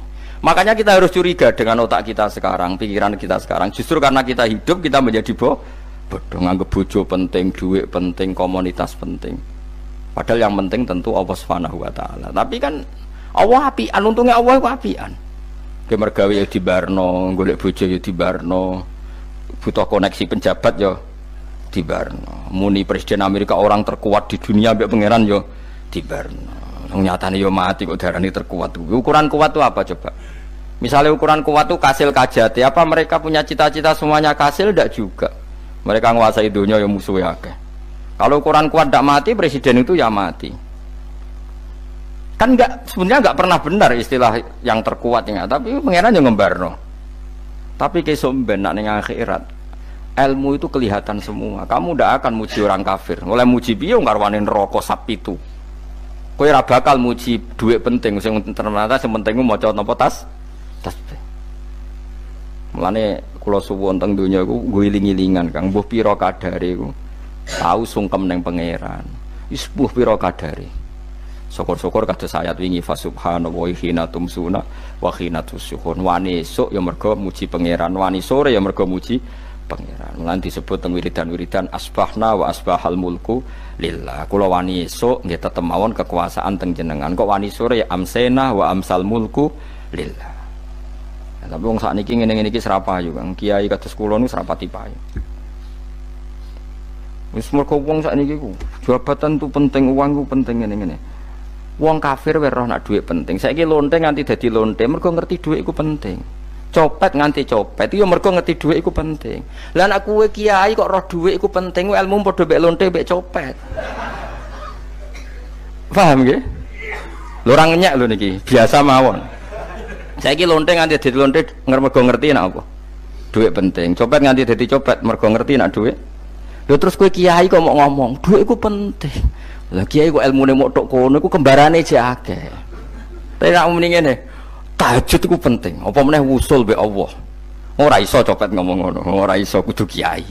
Makanya kita harus curiga dengan otak kita sekarang, pikiran kita sekarang. Justru karena kita hidup kita menjadi bodoh, nganggep bojo penting, duit penting, komunitas penting. Padahal yang penting tentu Allah Subhanahu wa taala. Tapi kan Allah apian, untungnya Allah itu apian. Ge mergawe ya dibarno, golek bojo ya dibarno. Butuh koneksi penjabat ya dibarno. Muni presiden Amerika orang terkuat di dunia mbek pangeran ya dibarno. Nyatane ya mati kok darani terkuat. Ukuran kuat itu apa coba? Misalnya ukuran kuat itu kasil kajati, apa mereka punya cita-cita semuanya kasil? Tidak juga. Mereka menguasai dunia ya musuhnya akeh. Kalau ukuran kuat tidak mati, presiden itu ya mati. Kan enggak, sebenarnya enggak pernah benar istilah yang terkuat ya, tapi pangeran yang ngembarno. Tapi kesomben nak ning akhirat, ilmu itu kelihatan semua. Kamu tidak akan muji orang kafir. Oleh muji piye ngarwane neraka sapi itu. Kowe ora bakal muji duit penting, sing ternyata sing penting ku maca napa tasbih. Mulane kula suwun teng donya iku ngiling-ilingan Kang, mbuh pira kadare iku. Tahu sungkem neng pangeran wis puh pira kadare syukur-syukur kados ayat wingi fa subhanallahi hina tumsuna wa hina tusyuhun wani esuk ya mergo muji pangeran wani sore ya mergo muji pangeran lan disebut teng wiridan-wiridan asbahna wa asbahal mulku lillah kula wani esuk nggih tetep mawon kekuasaan teng jenengan kok wani sore ya amsena wa amsal mulku lillah Tapi wong sakniki ngene-ngene iki serapayu Kang. Kiai kados kula niku serapati payu. Wis mergo wong sakniki ku jabatan tu penting, uang ku penting ngene-ngene. Wong kafir wae roh nak dhuwit penting. Saiki lonte nganti dadi lonte mergo ngerti dhuwit iku penting. Copet nganti copet iku mergo ngerti dhuwit iku penting. Lah nek kowe kiai kok roh dhuwit iku penting, ilmu padha mek lonte mek copet. Paham nggih? Lho ora ngenyek lho niki, biasa mawon. Saiki lonte nganti dadi lonte mergo ngerti nek apa? Dhuwit penting. Copet nganti dadi copet mergo ngerti nek dhuwit. Lho terus kowe kiai kok mau ngomong, dhuwit iku penting. Lah kiai kok ilmune mok tok kono iku kembarane jek akeh. Tapi nek muni ngene, tahajud iku penting. Apa meneh wusul mbek Allah. Ora iso copet ngomong ngono, ora iso kudu kiai.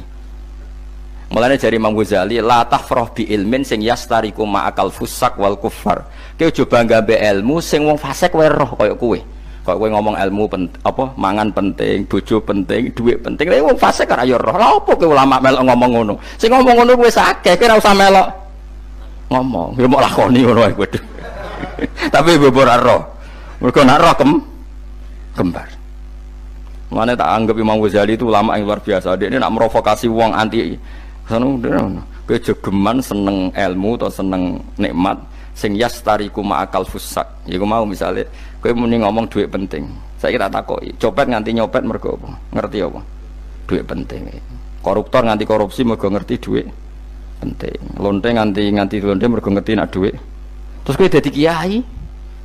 Mulane jari Imam Ghazali, la tafrah bi ilmin sing yastariku ma'akal fusak wal kufar. Kowe aja bangga mbek ilmu sing wong fasik wae roh kaya kowe. Kok kowe ngomong ilmu apa mangan penting, bojo penting, dhuwit penting. Lah wong fasik ora ya roh. Lah opo kowe ulama melok ngomong ngono? Sing ngomong ngono wis akeh, kowe ora usah melok ngomong. Ya mok lakoni ngono wae kowe. Tapi bebor roh. Mergo nak roh kembar. Mana tak anggap Imam Ghazali itu ulama yang luar biasa. Dia ini nak merovokasi wong anti sono kowe jogeman seneng ilmu atau seneng nikmat sing yastariku ma'akal fusak. Iku mau misale kowe muni ngomong dhuwit penting. Saiki tak takoki, copet nganti nyopet mergo apa? Ngerti apa? Dhuwit penting. Koruptor nganti korupsi mergo ngerti dhuwit penting. Lonte nganti lonte mergo ngerti nak dhuwit. Terus kowe dadi kiai,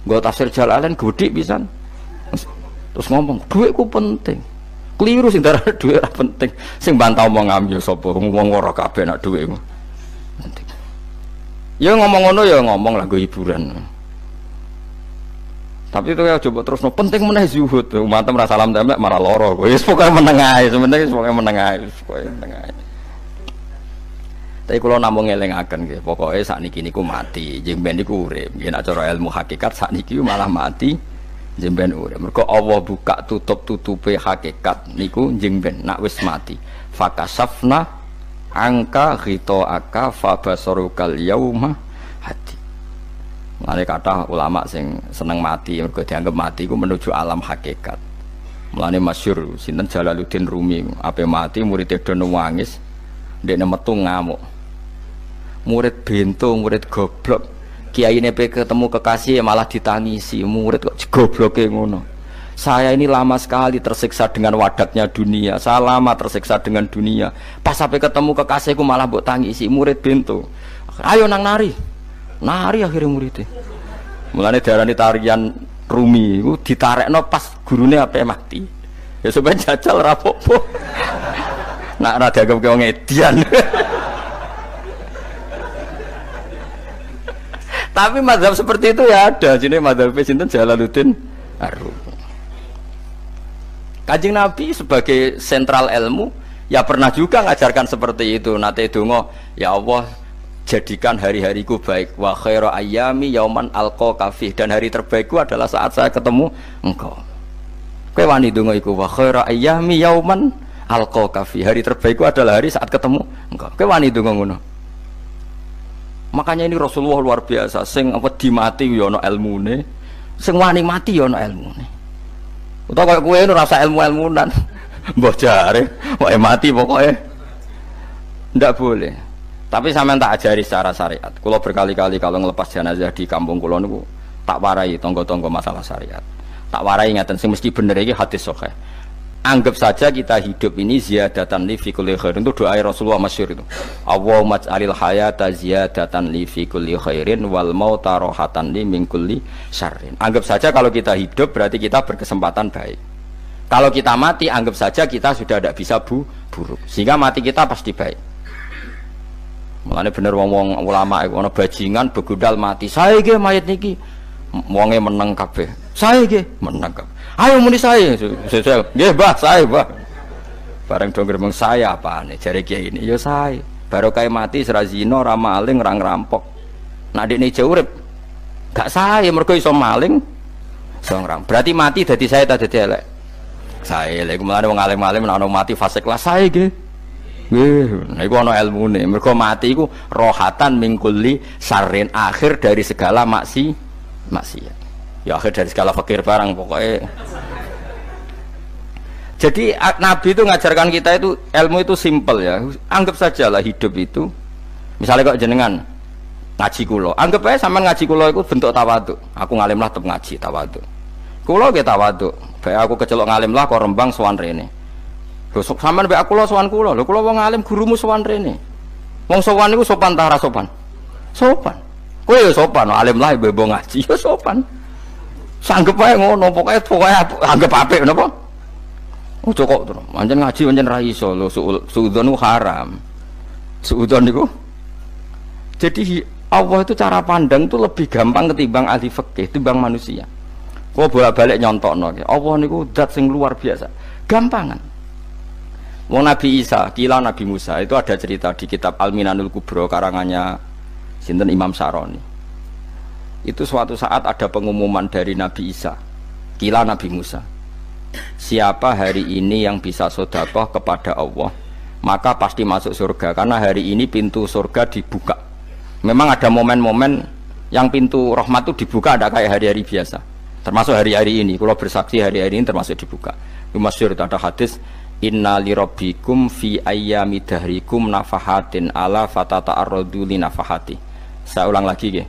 nggo tafsir Jalalain godik pisan. Terus ngomong dhuwitku penting. Keliru sing darah dhuwit ora penting. Sing bantah omong ambil sapa? Wong ora kabeh nak dhuwitmu. Penting. Ya ngomong ngono ya ngomong lah nggo hiburan. Tapi itu ya coba terus no penting meneh zuhud. Umat merasa salam templek marah loro. Wis pokoke meneng ae, sebenarnya pokoke meneng ae, pokoke meneng ae. Tapi kalau namung ngelingaken nggih, pokoke sakniki niku mati, jemben niku urip. Yen cara ilmu hakikat sakniki malah mati, jemben urip. Mergo Allah buka tutup-tutupe hakikat niku jemben nak wis mati. Fakasafna angka ghitaaka fabasarukal yauma hadi. Mulane kata ulama sing seneng mati mergo dianggap mati iku menuju alam hakikat. Mulane masyhur sinten Jalaluddin Rumi ape mati murid do nangis ndekne metu ngamuk. Murid bento, murid goblok. Kiyaine pe ketemu kekasih malah ditangisi, murid kok gobloke ngono. Saya ini lama sekali tersiksa dengan wadatnya dunia. Saya lama tersiksa dengan dunia. Pas sampai ketemu kekasihku malah mbok tangisi, murid bento. Ayo nang nari. Nari akhirnya muridnya. Mulane diarani tarian Rumi iku ditarekno pas gurune ape mati. Ya sampeyan jajal ora apa-apa. Nak ora dianggap wong edian. Tapi mazhab seperti itu ya ada. Jenenge mazhab sinten Jalaluddin Ar-Rumi. Kanjeng Nabi sebagai sentral ilmu ya pernah juga ngajarkan seperti itu. Nate donga, ya Allah jadikan hari-hariku baik, wa khairu ayyami yauman alqa kafih, dan hari terbaikku adalah saat saya ketemu engkau. Kowe wani donga iku, wa khairu ayyami yauman alqa kafih, hari terbaikku adalah hari saat ketemu engkau. Kowe wani donga ngono. Makanya ini Rasulullah luar biasa, sing apa dimati ya ana ilmune, sing wani mati ya ana ilmune. Utawa kaya kowe ora rasa ilmu-ilmunan. Mbah jare, wae mati pokoknya. Ndak boleh. Tapi sampean tak ajari secara syariat. Kulo berkali-kali kalau ngelepas jenazah di kampung kulo niku tak warai tonggo-tonggo masalah syariat. Tak warai ngaten sing mesti bener iki hadis sahih. Anggap saja kita hidup ini ziyadatan li fi kulli khairin, itu doa Rasulullah masyhur itu. Allahumma ij'alil hayata ziyadatan li fi kulli khairin wal mauta rahatan li min kulli syarrin. Anggap saja kalau kita hidup berarti kita berkesempatan baik. Kalau kita mati anggap saja kita sudah tidak bisa buruk. Sehingga mati kita pasti baik. Mulane bener wong-wong ulama iku ana bajingan begudal mati. Saya nggih mayit niki. Wonge meneng kabeh. Saya nggih meneng kabeh. Ayo muni saya. Nggih, Mbah, saya, Mbah. Bareng do gremeng saya apane jare kiai ini. Ya saya. Barokah mati ora zina, ora maling, ora ngerampok. Nek dekne jauh urip gak saya mergo iso maling, iso ngerampok. Berarti mati dadi saya ta dadi elek. Saya lek mulane wong alim-alim nek ana mati fase kelas saya nggih. Nggih, niku ana ilmune. Mergo mati iku rohatan mingkuli sarin, akhir dari segala maksiat. Ya akhir dari segala fakir barang pokoknya. Jadi Nabi itu ngajarkan kita itu ilmu itu simple ya. Anggap saja lah hidup itu. Misalnya kok jenengan ngaji kulo, anggap aja sampean ngaji kulo itu bentuk tawaduk. Aku ngalim lah tetep ngaji tawaduk. Kulo ge tawaduk. Bae aku kecelok ngalim lah kok rembang sowan rene. Lho sampean bae aku lo sowan kulo. Lho kulo wong ngalim gurumu sowan rene. Wong sowan niku sopan ta ora sopan? Sopan. Kowe ya sopan, alim lah bebo ngaji ya sopan. Sanggep ae ngono, pokoke anggap apik napa? Ojo kok terus. Pancen ngaji pancen ra iso lho suudzon haram. Suudzon niku. Jadi Allah itu cara pandang itu lebih gampang ketimbang ahli fikih, ketimbang manusia. Kau bolak-balik nyontokno, Allah niku zat sing luar biasa, gampangan. Wong Nabi Isa, kila Nabi Musa itu ada cerita di kitab Al-Minanul Kubro karangannya sinten Imam Saroni. Itu suatu saat ada pengumuman dari Nabi Isa, kila Nabi Musa. Siapa hari ini yang bisa sedekah kepada Allah, maka pasti masuk surga karena hari ini pintu surga dibuka. Memang ada momen-momen yang pintu rahmat itu dibuka, ada kayak hari-hari biasa. Termasuk hari-hari ini, kalau bersaksi hari-hari ini termasuk dibuka. Itu masyhur, ada hadis, inna lirabbikum fi ayyami dahrikum nafahatin ala fatata'arradu li nafahati. Saya ulang lagi ya.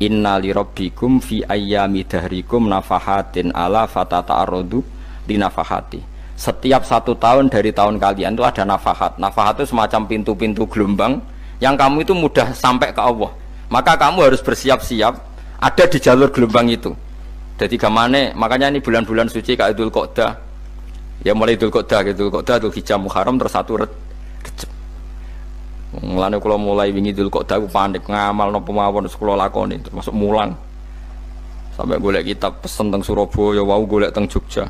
Inna lirabbikum fi ayyami dahrikum nafahatin ala fatata'arradu li nafahati. Setiap 1 tahun dari tahun kalian itu ada nafahat. Nafahat itu semacam pintu-pintu gelombang yang kamu itu mudah sampai ke Allah, maka kamu harus bersiap-siap ada di jalur gelombang itu. Jadi gamane, makanya ini bulan-bulan suci kayak Dzul Qa'dah ya, mulai Dzul Qa'dah, Dzul Hijjah, Muharram terus 1 Rejab. Mulane kalau mulai wingi Dzul Qa'dah aku panik ngamal napa mawon terus kula lakoni termasuk mulang sampai golek kitab pesen teng Surabaya wau golek teng Jogja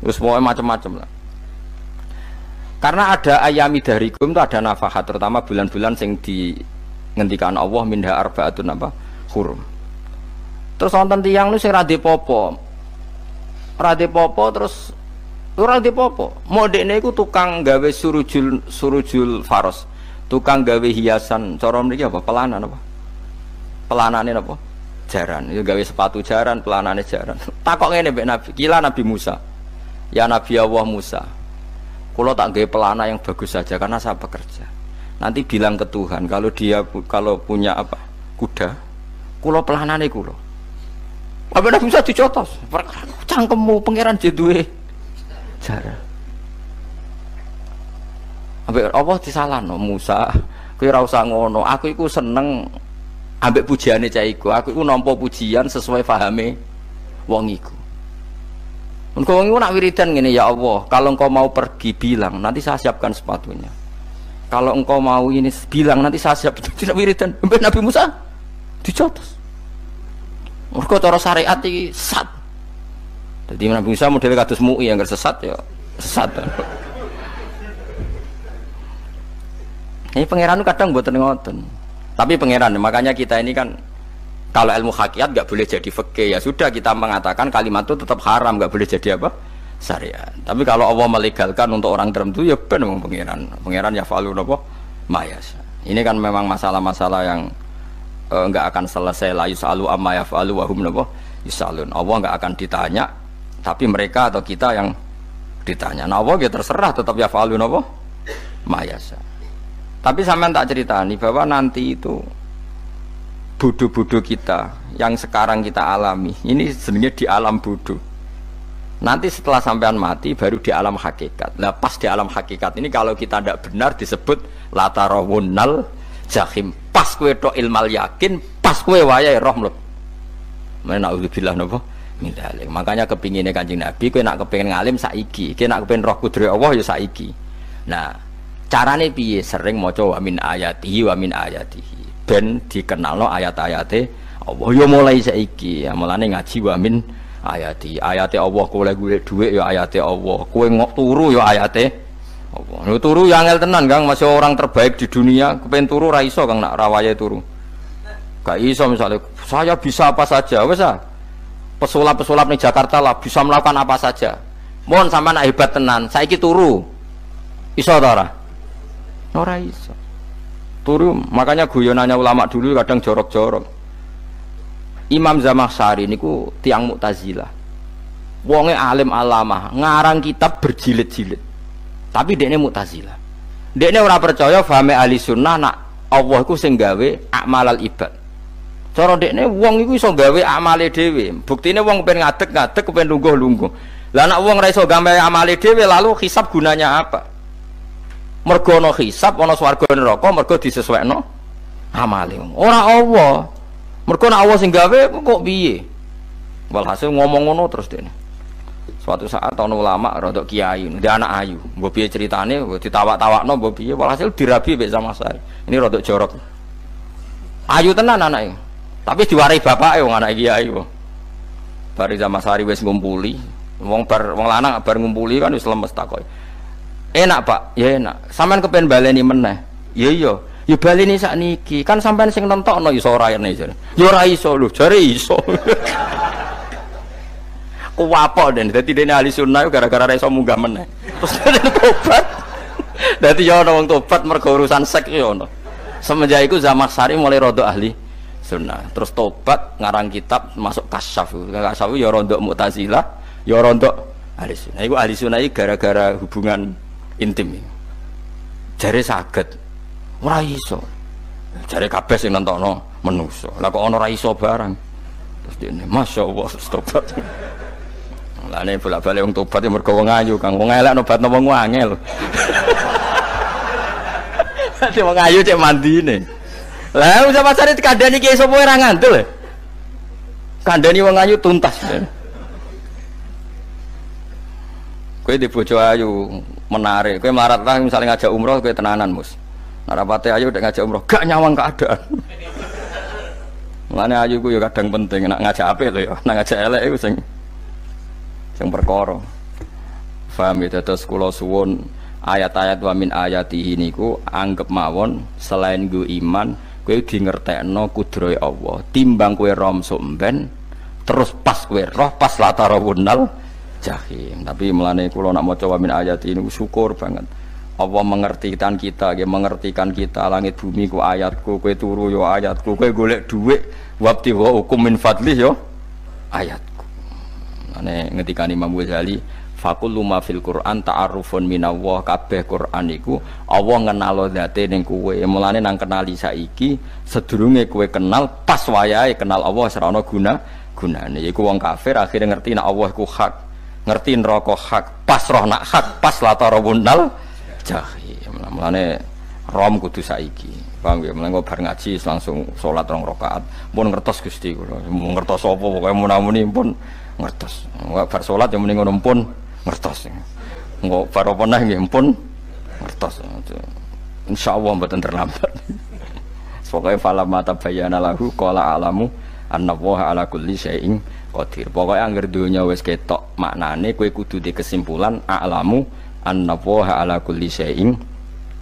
terus pokoknya macam-macam lah. Karena ada ayami darikum itu ada nafahat, terutama bulan-bulan yang dinghentikan Allah minha arbaatun apa hurum. Terus wonten tiyang nu sing ra popo terus ora popo. Modekne iku tukang gawe surujul faros, tukang gawe hiasan. Cara mriki apa? Pelanan apa? Pelanane apa? Jaran. Itu gawe sepatu jaran, pelanane jaran. Takok ngene mbek Nabi, kila Nabi Musa. Ya Nabi Allah Musa. Kalau tak gaya pelana yang bagus saja karena saya bekerja. Nanti bilang ke Tuhan kalau punya apa kuda, kulo pelanane kulo. Apa dah bisa dicotos? Cangkemmu pangeran jedue cara. Ambek Allah disalahno Musa, kowe ora usah ngono. Aku iku seneng ambek pujiane cah iku. Aku iku nampa pujian sesuai pahame wong iku. Engkau nak wiridan gini, ya Allah, kalau engkau mau pergi bilang, nanti saya siapkan sepatunya. Kalau engkau mau ini bilang, nanti saya siap. Tidak wiridan. Nabi Musa dicotos. Engkau cara syariat ini sesat. Jadi Nabi Musa model kados MUI yang sesat ya sesat. Ini pangeran kadang buat ngoten. Tapi pangeran, makanya kita ini kan kalau ilmu hakikat nggak boleh jadi fikih, ya sudah kita mengatakan kalimat itu tetap haram, nggak boleh jadi apa syariat. Tapi kalau Allah melegalkan untuk orang tertentu ya benar pangeran ya falu apa mayas. Ini kan memang masalah-masalah yang nggak akan selesai. La yusalu amma yafalu wa hum napa yusalun. Allah nggak akan ditanya, tapi mereka atau kita yang ditanya. Nah Allah ya terserah tetap ya falu napa mayas. Tapi sampean tak ceritani bahwa nanti itu bodoh-bodoh kita yang sekarang kita alami ini sebenarnya di alam bodoh. Nanti setelah sampean mati baru di alam hakikat. Nah pas di alam hakikat ini kalau kita tidak benar disebut latarawunnal jahim. Pas kue tok ilmal yakin, pas kue wayai roh mlut. Mana naudzubillah napa min dzalik. Makanya kepinginnya Kanjeng Nabi, kue nak kepingin ngalim saiki, kue nak kepingin roh kudri Allah ya saiki. Nah carane piye? Sering maca wa min ayatihi wa min ayatihi. Ben dikenalno ayat-ayate Allah ya mulai saiki ya mulane ngaji wa min ayati Allah kowe golek dhuwit ya ayate Allah kowe ngok turu ya ayate Allah lho turu ya angel tenan Kang masih orang terbaik di dunia kepen turu ra iso Kang nak rawaye turu gak iso misalnya saya bisa apa saja wis ah pesulap-pesulap ning Jakarta lah bisa melakukan apa saja mohon sampean hebat tenan saiki turu iso ta ora iso turu. Makanya guyonannya ulama dulu kadang jorok-jorok. Imam Zamakhsyari niku tiang Mu'tazilah. Wonge alim alamah, ngarang kitab berjilid-jilid. Tapi dekne Mu'tazilah. Dekne ora percaya fahame ahli sunnah nak Allah iku sing gawe amalal ibad. Cara dekne wong iku iso gawe amale dhewe. Buktine wong pengen ngadeg-ngadeg, pengen lungguh-lungguh. Lah nek wong ora iso gawe amale dhewe lalu hisab gunanya apa? Mergo ana hisab, ana swarga neraka, mergo disesuaikno amale. Ora Allah. Mergo nek Allah sing gawe kok piye? Walhasil ngomong ngono terus dene. Suatu saat ana ulama rodok kiai, dia anak ayu. Mbok piye ceritane, ditawak-tawakno mbok piye, walhasil dirabi mek Zamasari. Ini rodok jorok. Ayu tenan anake. Tapi diwarai bapake wong anak kiai kok. Bar Zamasari wis ngumpuli, wong lanang bar ngumpuli kan wis lemes takoki. Enak, Pak? Ya enak. Sampeyan kepen baleni meneh. Ya iya. Ya baleni sakniki. Kan sampeyan sing nentokno iso ora ene jare. Ya ora iso lho, jare iso. Kuwapok den, dadi dene ahli sunnah gara-gara ra iso munggah meneh. Terus dene tobat. Dadi ya ana wong tobat mergo urusan seks ya ana. Semenjak iku Zamasari mulai rodok ahli sunnah. Terus tobat ngarang kitab masuk kasyaf. Kasyaf ya rodok Mu'tazilah, ya rodok ahli sunnah. Iku ahli sunnah iki gara-gara hubungan intim. Jare saged. Ora iso. Jare kabeh sing nentokno menungso. Lah kok ana ora iso barang. Terus dene masyaallah tobat. Lah nek bolak-balik wong tobat ya mergo wong ayu, Kang. Wong elek nobatno wong angel. Dadi wong ayu cek mandine. Lah usah pasare dikandani ki sapa ora ngandel. Kandani wong ayu tuntas. Kowe di bojo ayu menarik, kowe melarat lah misalnya ngajak umroh kowe tenanan, Mus. Narapate ayu nek ngajak umroh gak nyawang keadaan. Mulane ayu ku ya kadang penting nek ngajak apik lho ya, nek ngajak elek iku sing perkara. Paham ya, terus kula suwun ayat-ayat wa min ayatihi niku anggap mawon selain go iman kowe di ngertekno kudrohe Allah timbang kowe rom somben terus pas kowe roh pas latarawunal jahim. Tapi mulane kula nak maca wa min ayatihi niku syukur banget Allah mengertikan kita, mengertikan kita langit bumi ku ayatku, kowe turu yo ayatku, kowe golek dhuwit wabti wa hukum min fadlih yo ayatku. Ane ngendikan Imam Ghazali fakullu ma fil Quran ta'arufun minallah, kabeh Quran iku Allah ngenalo zate ning kowe. Mulane nang kenali saiki sedurunge kowe kenal pas wayahe kenal Allah ora ana gunane. Iku wong kafir akhirnya ngerti nek Allah iku hak, ngerti neraka hak, pas roh nak hak, pas latarawunal jahim. Mulane rom kudu saiki. Paham ya? Mulane bar ngaji langsung salat 2 rakaat. Pun ngertos Gusti kula. Mun ngertos apa pokoke munamuni pun ngertos. Enggak bar salat ya mending ngono pun ngertos. Enggak bar apa neh nggih pun ngertos. Insyaallah mboten terlambat. Pokoke falamma tabayyana lahu qala alamu annallaha ala kulli syai'in qadir. Pokoke anggere donya wis ketok maknane kowe kudu di kesimpulan alamu annallaha ala kulli syai'in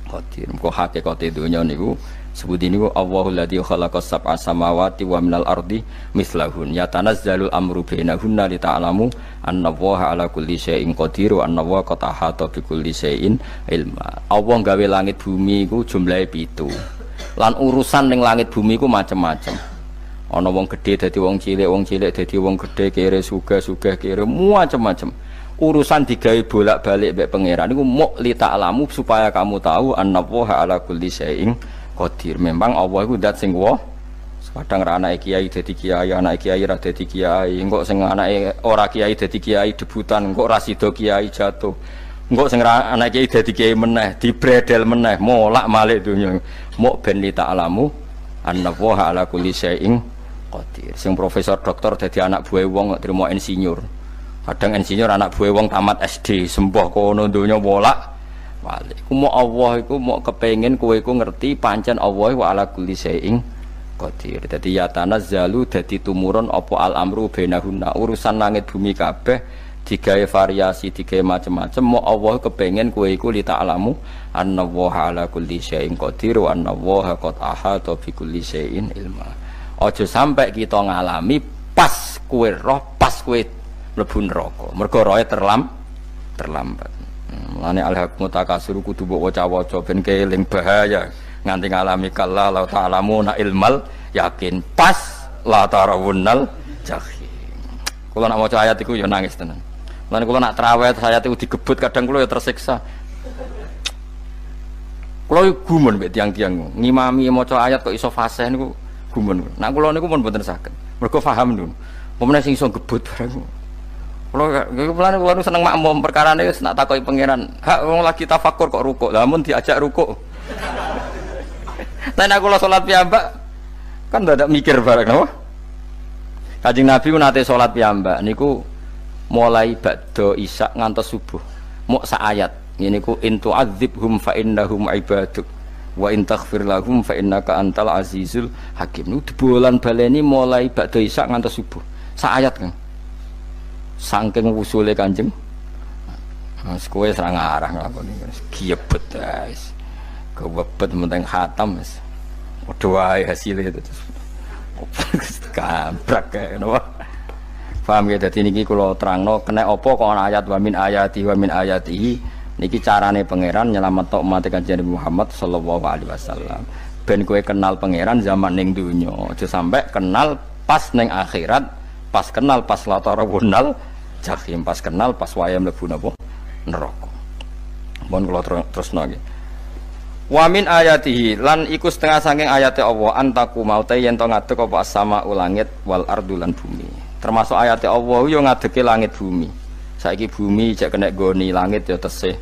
qadir. Kok hakikate donya niku sebuti niku Allahul ladzi khalaqas sab'a samawati wa minal ardi mislahun yatanazzalul amru bainahunna lita'lamu annallaha ala kulli syai'in qadir wa annallaha qad ahata bi kulli syai'in ilma. Allah gawe langit bumi iku jumlahe 7. Lan urusan ning langit bumi iku macam-macam. Ana wong gedhe dadi wong cilik dadi wong gedhe, kere sugih kere macam-macam. Urusan digawe bolak-balik mbek pangeran niku muk lita'lamu supaya kamu tahu annallaha ala kulli syai'in qadir. Memang Allah iku zat sing wa. Kadang ra anake kiai dadi kiai, anake kiai ra dadi kiai, engko sing anake ora kiai dadi kiai debutan, engko ra sida kiai jatuh. Engko sing ra anake kiai dadi kiai meneh, dibredel meneh, molak-malik donya. Muk ben li ta'lamu annallaha ala kulli syai'in qadir. Sing profesor doktor dadi anak buah wong kok trimo insinyur. Kadang insinyur anak buah wong tamat SD, sembah kono donya molak. Walik. Mau Allah iku mau kepengen kowe iku ngerti pancen Allah wa ala kulli syai'in qadir. Dadi ya tanazzalu dadi tumurun apa al amru bainahunna. Urusan langit bumi kabeh digawe variasi, digawe macam-macam. Mau Allah kepengen kowe iku li ta'lamu annallaha ala kulli syai'in qadir wa annallaha qad ahata bi kulli syai'in ilma. Aja sampai kita ngalami pas kowe roh, pas kowe mlebu neraka. Mergo roe terlambat. Mulane alhaqmu takasur kudu mbok waca-waca ben keling bahaya nganti ngalami kala la ta'lamuna ilmal yakin pas la tarawunnal jahim. Kula nak maca ayat iku ya nangis tenan. Lan kula nak traweh saya itu digebut kadang kula ya tersiksa. Kula gumun mbek tiang-tiang ngimami maca ayat kok iso fasih niku gumun. Nak kula niku pun mboten saged. Mergo paham niku. Pemene sing iso gebut barang. Kula seneng makmum perkarane wis nak takoki pangeran. Hak wong lagi tafakur kok rukuk. Lah mun diajak rukuk. Lah nek kula salat piyambak kan ndak mikir barang napa? Kanjeng Nabi nate salat piyambak niku mulai ba'da isya ngantos subuh. Mok sak ayat. Ini ku in tu'adzibhum fa innahum ibaduk wa in taghfir lahum fa innaka antal azizul hakim. Nu dibolan baleni mulai ba'da isya ngantos subuh. Sak ayat kan. Saking usule Kanjeng. Mas kowe ora ngarah nglakoni giebet guys. Kewebet menteng khatam wis. Padha wae hasilnya terus. Kabrak kae napa. Paham ya, dadi niki kula terangno kena apa kok ana ayat wa min ayatihi niki carane pangeran nyelametno umat Kanjeng Muhammad sallallahu alaihi wasallam. Ben kowe kenal pangeran zaman ning donya, aja sampai kenal pas ning akhirat, pas kenal pas latarawunal jahim, pas kenal pas wayah mlebu napa neraka. Mohon kula terusno iki. Wa min ayatihi lan iku setengah saking ayate Allah antaku maute yen to ngadeg apa sama ulangit wal ardu lan bumi. Termasuk ayate Allah yo ngadege langit bumi. Saiki bumi jek kena goni langit ya tesih.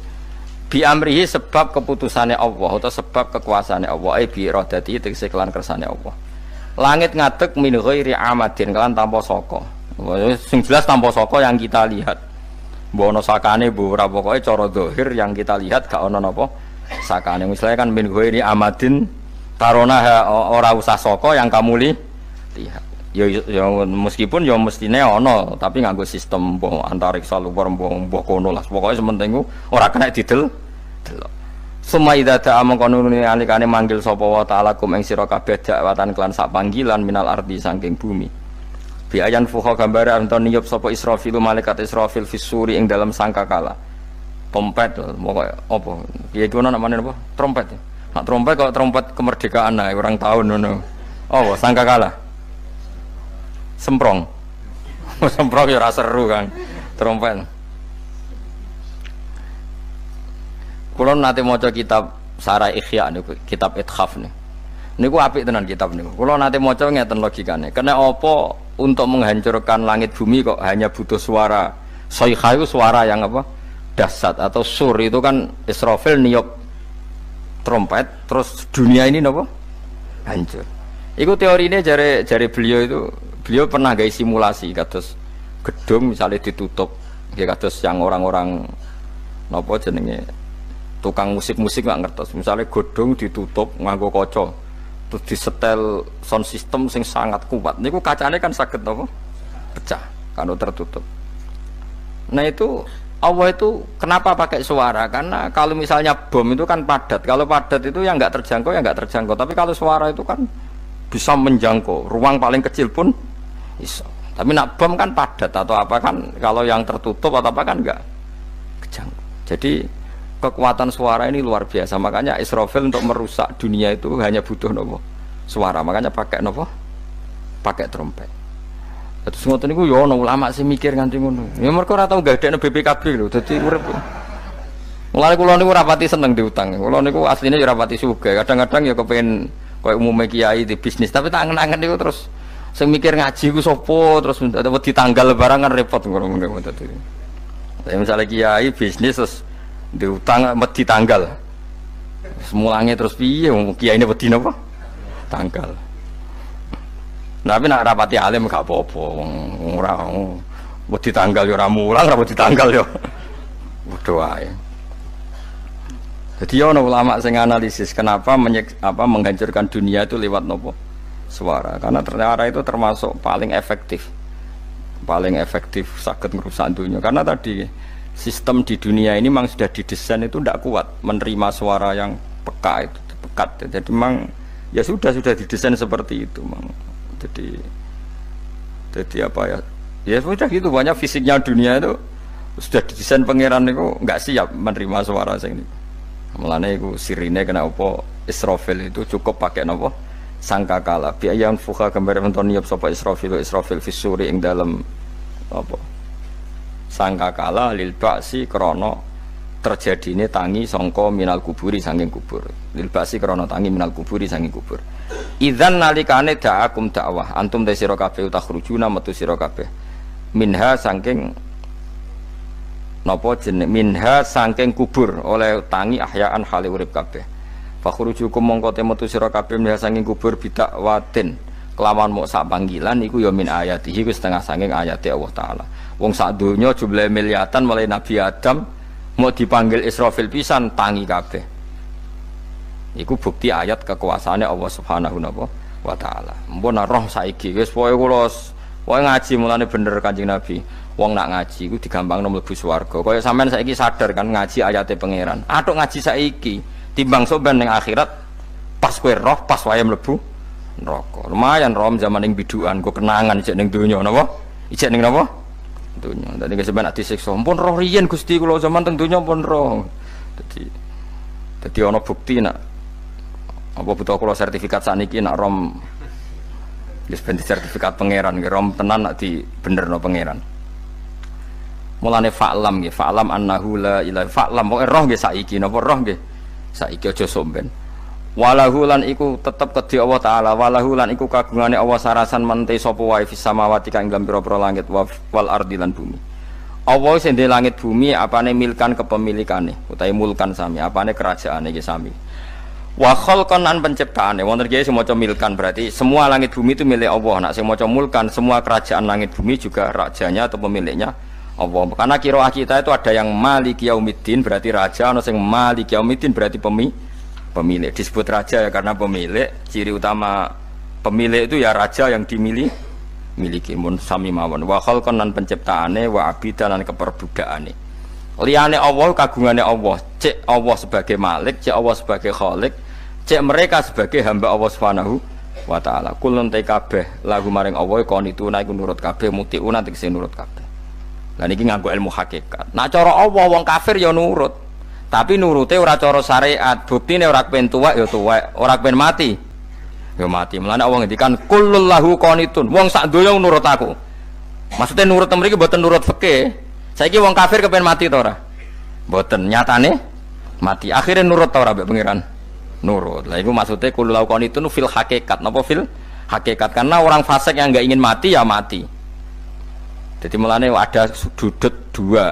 Bi amrihi sebab keputusane Allah atau sebab kekuasaane Allah bi iradati tegese kelan kersane Allah. Langit ngadeg min ghairi amadin kelan tanpa saka. Sing jelas tanpa saka yang kita lihat. Mbok ana sakane mbok ora pokoke cara zahir yang kita lihat gak ana napa sakane. Misalnya kan min ghairi amadin tarona ora usah saka yang kamu lihat. Ya meskipun ya mestine ana tapi nganggo sistem mbah antariksa luar mbah kono lah pokoke sementing ora kena didel delok summa idza ta'a mangkono alikane manggil sapa wa ta'ala kum ing sira kabeh dakwatan kelan sak panggilan minal ardi saking bumi bi ayan fuha gambare anton niyup sapa Israfil malaikat Israfil fisuri ing dalam sangkakala trompet pokoke apa piye iku namane apa trompet nak trompet kok trompet kemerdekaan ae orang tahun ngono oh sangkakala semprong semprong ya rasa seru kan trompet. Kulon nanti maca kitab Sarah Ikhya niku kitab Ithaf niku apik tenan kitab niku. Kulon nanti maca ngeten logikane. Kena apa untuk menghancurkan langit bumi kok hanya butuh suara soikha itu suara yang apa dahsyat atau sur itu kan Israfil niup trompet terus dunia ini napa hancur. Iku teorinya jare beliau itu. Beliau pernah gawe simulasi kados gedung misalnya ditutup ya kados yang orang-orang napa jenenge tukang musik-musik nggak ngertos misalnya gedung ditutup nganggo kaca terus disetel sound system sing sangat kuat niku kacane kan saged napa pecah kalau tertutup. Nah itu Allah itu kenapa pakai suara karena kalau misalnya bom itu kan padat, kalau padat itu yang nggak terjangkau ya nggak terjangkau, tapi kalau suara itu kan bisa menjangkau ruang paling kecil pun iso. Tapi nak bom kan padat atau apa kan kalau yang tertutup atau apa kan enggak kejangkau. Jadi kekuatan suara ini luar biasa. Makanya Israfil untuk merusak dunia itu hanya butuh nopo suara. Makanya pakai nopo pakai trompet. Terus ngoten niku yo ono ulama sing mikir nganti ngono. Ya mergo ora tau gadekno BPKB lho. Dadi urip. Mulane kula niku rapati seneng diutang. Kula niku asline ya rapati sugih. Kadang-kadang ya kepengin koyo umume kiai di bisnis tapi tak angen-angen niku terus sing mikir ngaji ku sapa terus wedi tanggal barang kan repot ngono dadi. Saya misalnya kiai bisnis terus diutang wedi tanggal. Semulange terus piye wong kiyaine wedi napa? Tanggal. Tapi nak rapati alim gak apa-apa ora wedi tanggal ya ora mulang ora wedi tanggal ya. Padha wae. Jadi ono ulama sing analisis kenapa menghancurkan dunia itu lewat nopo? Suara. Karena ternyata itu termasuk paling efektif saged ngerusak dunia. Karena tadi sistem di dunia ini memang sudah didesain itu tidak kuat menerima suara yang peka itu pekat. Jadi memang ya sudah didesain seperti itu, memang. Jadi apa ya? Ya sudah gitu banyak fisiknya dunia itu sudah didesain pangeran itu nggak siap menerima suara sing ini. Mulane iku sirine kena apa Israfil itu cukup pakai napa sangkakala bi ayyan fuha gambar menton niup sapa Israfil fisuri ing dalam apa sangkakala lil ba'si krana terjadine tangi sangka minal kuburi saking kubur. Lil ba'si krana tangi minal kuburi saking kubur. Idzan nalikane da'akum dakwah antum te sira kabeh takhrujuna metu sira kabeh. Minha saking napa jeneng minha saking kubur oleh tangi ahyaan hale urip kabeh. Fakhrujukum mongko te metu sira kabeh minha saking kubur bidakwatin kelawan mok sak panggilan iku ya min ayatihi wis setengah saking ayate Allah taala. Wong sak donya jumlahe miliatan mulai Nabi Adam mau dipanggil Israfil pisan tangi kabeh. Iku bukti ayat kekuasaane Allah Subhanahu wa taala. Mpun roh saiki wis pokoke kula ngaji mulane bener Kanjeng Nabi. Wong nak ngaji iku digampangno mlebu swarga. Kaya sampean saiki sadar kan ngaji ayate pangeran. Atuk ngaji saiki timbang soben ning akhirat pas kowe roh pas wae mlebu neraka. Lumayan rom zaman ning bidukan go kenangan ijek ning donya napa? Ijek ning napa? Donya. Dadi sampeyan nak disiksa. Mpun roh riyen Gusti kula zaman teng donya pun roh. Dadi ana bukti nak apa butuh kula sertifikat saniki nak rom wis ben sertifikat pangeran nggih rom tenan nak di benerno pangeran. Mulane fa'lam nggih, fa'lam annahu la ilaha fa'lam pokoke roh nggih saiki napa roh nggih. Saiki aja somben. Walahu lan iku tetep kedhi Allah taala, walahu lan iku kagungane Allah sarasan mente sapa wae fis samawati kang ing pira-pira langit wal ardi lan bumi. Allah sing ndek langit bumi apane milkan kepemilikane utawi mulkan sami, apane kerajaane iki sami. Wa khalqan an penciptaane wonten iki sing maca milkan berarti semua langit bumi itu milik Allah. Nak sing maca mulkan semua kerajaan langit bumi juga rajanya atau pemiliknya Allah. Karena qiraah kita itu ada yang Maliki Yaumiddin berarti raja, ana sing Maliki Yaumiddin berarti pemilik. Disebut raja ya karena pemilik. Ciri utama pemilik itu ya raja yang dimiliki mun sami mawon. Wa khalqan lan penciptaane wa abidan lan keperbudakane. Liyane Allah kagungane Allah, cek Allah sebagai malik, cek Allah sebagai khalik, cek mereka sebagai hamba Allah Subhanahu wa taala. Kulun te kabeh lagu maring Allah kon itu naik nurut kabeh mutiuna tegese nurut kabeh. Lah niki nganggo ilmu hakikat. Nak cara Allah wong kafir ya nurut. Tapi nurute ora cara syariat. Buktine ora kepen tuwek ya tuwek, ora kepen mati ya mati. Mulane Allah ngendikan kullul lahu qanitun. Wong sak donya nurut aku. Maksudnya nurut mriki mboten nurut fikih. Saiki wong kafir kepen mati ta ora? Mboten, nyatane mati. Akhirnya nurut ta ora mbek pangeran? Nurut. Lah iku maksudnya kullul lahu qanitun fil hakikat. Napa fil hakikat? Karena orang fasik yang enggak ingin mati ya mati. Jadi mulane ada sudut dua.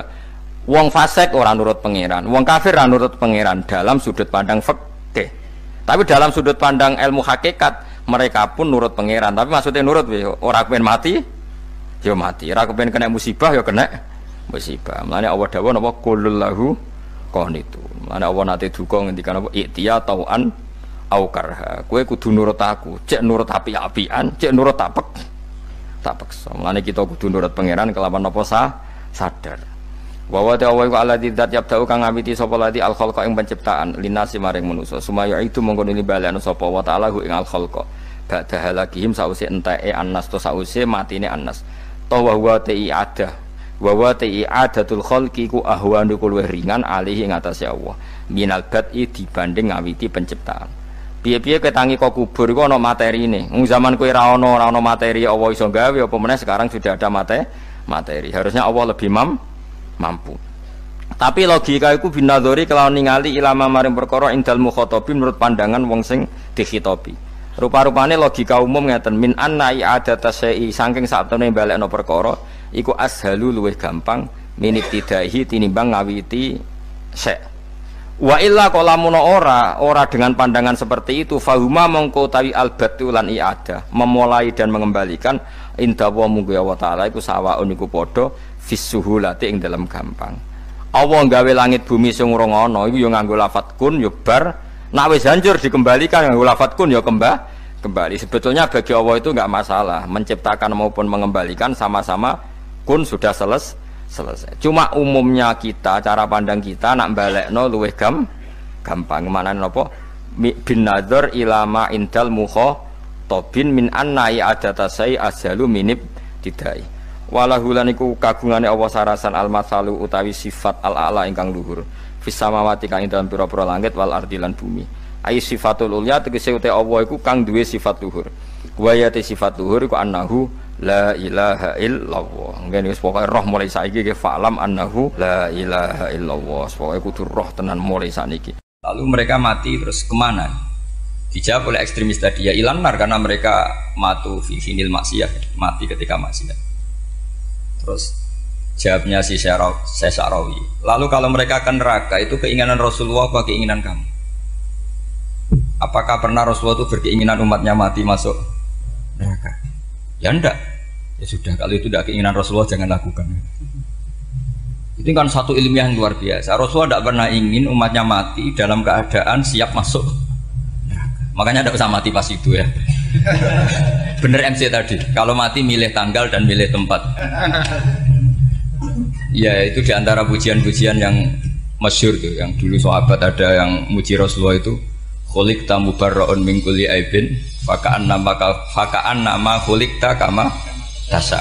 Wong fasik orang nurut pangeran, wong kafir ora nurut pangeran dalam sudut pandang fikih. Tapi dalam sudut pandang ilmu hakikat mereka pun nurut pangeran. Tapi maksudnya nurut ora kepen mati, ya mati. Ora kepen kena musibah ya kena musibah. Mulane Allah dawuh napa qulul lahu qanitun. Mulane Allah nate duka ngendikan apa iktiya tauan au karha. Kowe kudu nurut aku, cek nurut api-apian, cek nurut tak paksa. Mulane kita kudu nurut pangeran kelawan apa sadar. Wa wa ta'ala wa alladzi dzat yabda'u kang ngawiti sapa lati al khalqa ing penciptaan linasi maring manusa sumaya itu mongko nili balekno sapa wa ta'ala ing al khalqa ba'da halakihim sause enteke annas to sause matine annas to wa huwa ta'i'adah wa wa ta'i'adatul khalqi ku ahwanu luwih ringan alih ing atase Allah minal bad'i dibanding ngawiti penciptaan. Piye-piye ketangi kok kubur iku ana materine. Wong zaman kowe ora ana materi Allah iso gawe apa meneh sekarang sudah ada materi. Harusnya Allah lebih mampu. Tapi logika iku binadzori kelawan ningali ilama maring perkara indal mukhatabin menurut pandangan wong sing dikhitobi. Rupa-rupane logika umum ngeten min anna i'adata syai'i saking satune balekno perkara iku ashalu luwih gampang minib tidaihi tinimbang ngawiti syai'. Wa illa qalamun ora dengan pandangan seperti itu fahuma mongko tawi albatu lan i'adah memulai dan mengembalikan indawa munggu Allah taala iku sawaun iku padha fisuhulati ing dalam gampang. Allah gawe langit bumi sing ora ana iku ya nganggo lafat kun ya bar, nek wis hancur dikembalikan nganggo lafat kun ya kembali. Sebetulnya bagi Allah itu enggak masalah, menciptakan maupun mengembalikan sama-sama kun sudah selesai. Cuma umumnya kita cara pandang kita nak balekno luwih gampang. Manane napa bin nadzar ilama indal mukhatabin min anna i'adatasai ashalu minib tidai. Walahu lan iku kagungane Allah sarasan al-masalu utawi sifat al-a'la ingkang luhur fis samawati kang ing dalem pira-pira langit wal ardi lan bumi. Ai sifatul ulya tegese uta Allah iku kang duwe sifat luhur. Wa ya sifat luhur iku annahu la ilaha illallah. Ngene wis pokoke roh mulai saiki ke fa'lam annahu la ilaha illallah. Pokoke kudu roh tenan mulai saniki. Lalu mereka mati terus kemana? Dijawab oleh ekstremis tadi ya ilanar karena mereka matu fi sinil maksiyah, mati ketika maksiat. Terus jawabnya si Sa'rawi. Lalu kalau mereka akan neraka itu keinginan Rasulullah apa keinginan kamu? Apakah pernah Rasulullah itu berkeinginan umatnya mati masuk neraka? Ya enggak. Ya sudah, kalau itu tidak keinginan Rasulullah jangan lakukan. Itu kan satu ilmiah yang luar biasa. Rasulullah tidak pernah ingin umatnya mati dalam keadaan siap masuk neraka. Makanya tidak usah mati pas itu ya. Bener MC tadi, kalau mati milih tanggal dan milih tempat. Ya itu diantara pujian-pujian yang masyhur tuh, yang dulu sahabat ada yang muji Rasulullah itu khuliqta mubarra'un min kulli aibin faka'an nama khuliqta kama tasa.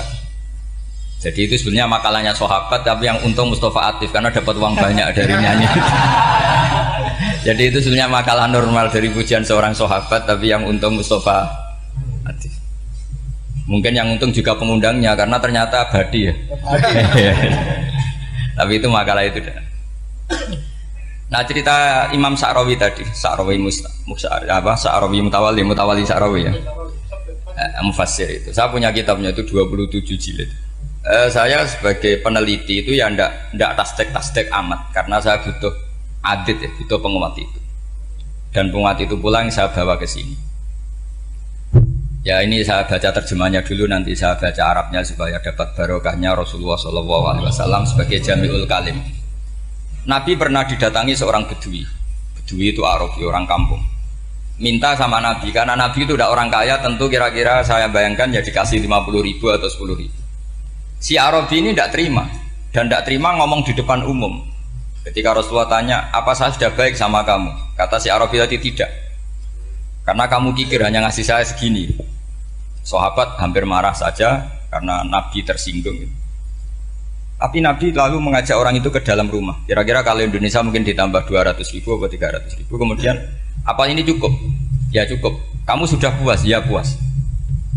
Jadi itu sebenarnya makalahnya sahabat, tapi yang untung Mustafa Atif karena dapat uang banyak dari nyanyi. Jadi itu sebenarnya makalah normal dari pujian seorang sahabat, tapi yang untung Mustafa Atif. Mungkin yang untung juga pengundangnya karena ternyata abadi ya. Tapi itu makalah itu. Nah cerita Imam Sa'rawi tadi, Sa'rawi Sa'rawi Mutawali Sa'rawi ya. Mufassir itu. Saya punya kitabnya itu 27 jilid. Saya sebagai peneliti itu ya ndak tasdek amat karena saya butuh adit ya, butuh penguat itu. Dan penguat itu pula yang saya bawa ke sini. Ya ini saya baca terjemahnya dulu, nanti saya baca Arabnya supaya dapat barokahnya Rasulullah SAW sebagai Jami'ul Kalim. Nabi pernah didatangi seorang bedui. Bedui itu Arabi, orang kampung. Minta sama Nabi, karena Nabi itu udah orang kaya, tentu kira-kira saya bayangkan ya dikasih 50.000 atau 10.000. Si Arabi ini tidak terima, dan tidak terima ngomong di depan umum. Ketika Rasulullah tanya, apa saya sudah baik sama kamu? Kata si Arabi tadi tidak. Karena kamu kikir hanya ngasih saya segini. Sahabat hampir marah saja karena Nabi tersinggung. Tapi Nabi lalu mengajak orang itu ke dalam rumah. Kira-kira kalau Indonesia mungkin ditambah 200.000 atau 300.000. Kemudian, apa ini cukup? Ya cukup. Kamu sudah puas? Ya puas.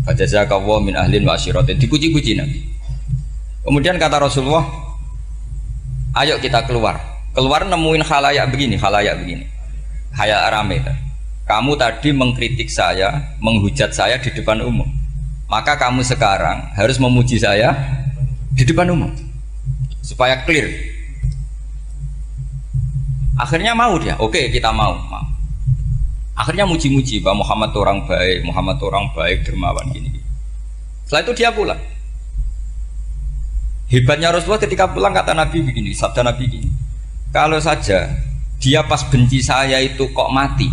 Fajazakallahu min ahlin wa asyiratin. Dipuji-puji Nabi. Kemudian kata Rasulullah, ayo kita keluar. Keluar nemuin khalayak begini. Khalayak rame. Kamu tadi mengkritik saya, menghujat saya di depan umum. Maka kamu sekarang harus memuji saya di depan umum. Supaya clear. Akhirnya mau dia, oke kita mau. Akhirnya muji-muji bahwa Muhammad orang baik, dermawan gini. Setelah itu dia pulang. Hebatnya Rasulullah ketika pulang kata Nabi begini, sabda Nabi begini. Kalau saja dia pas benci saya itu kok mati.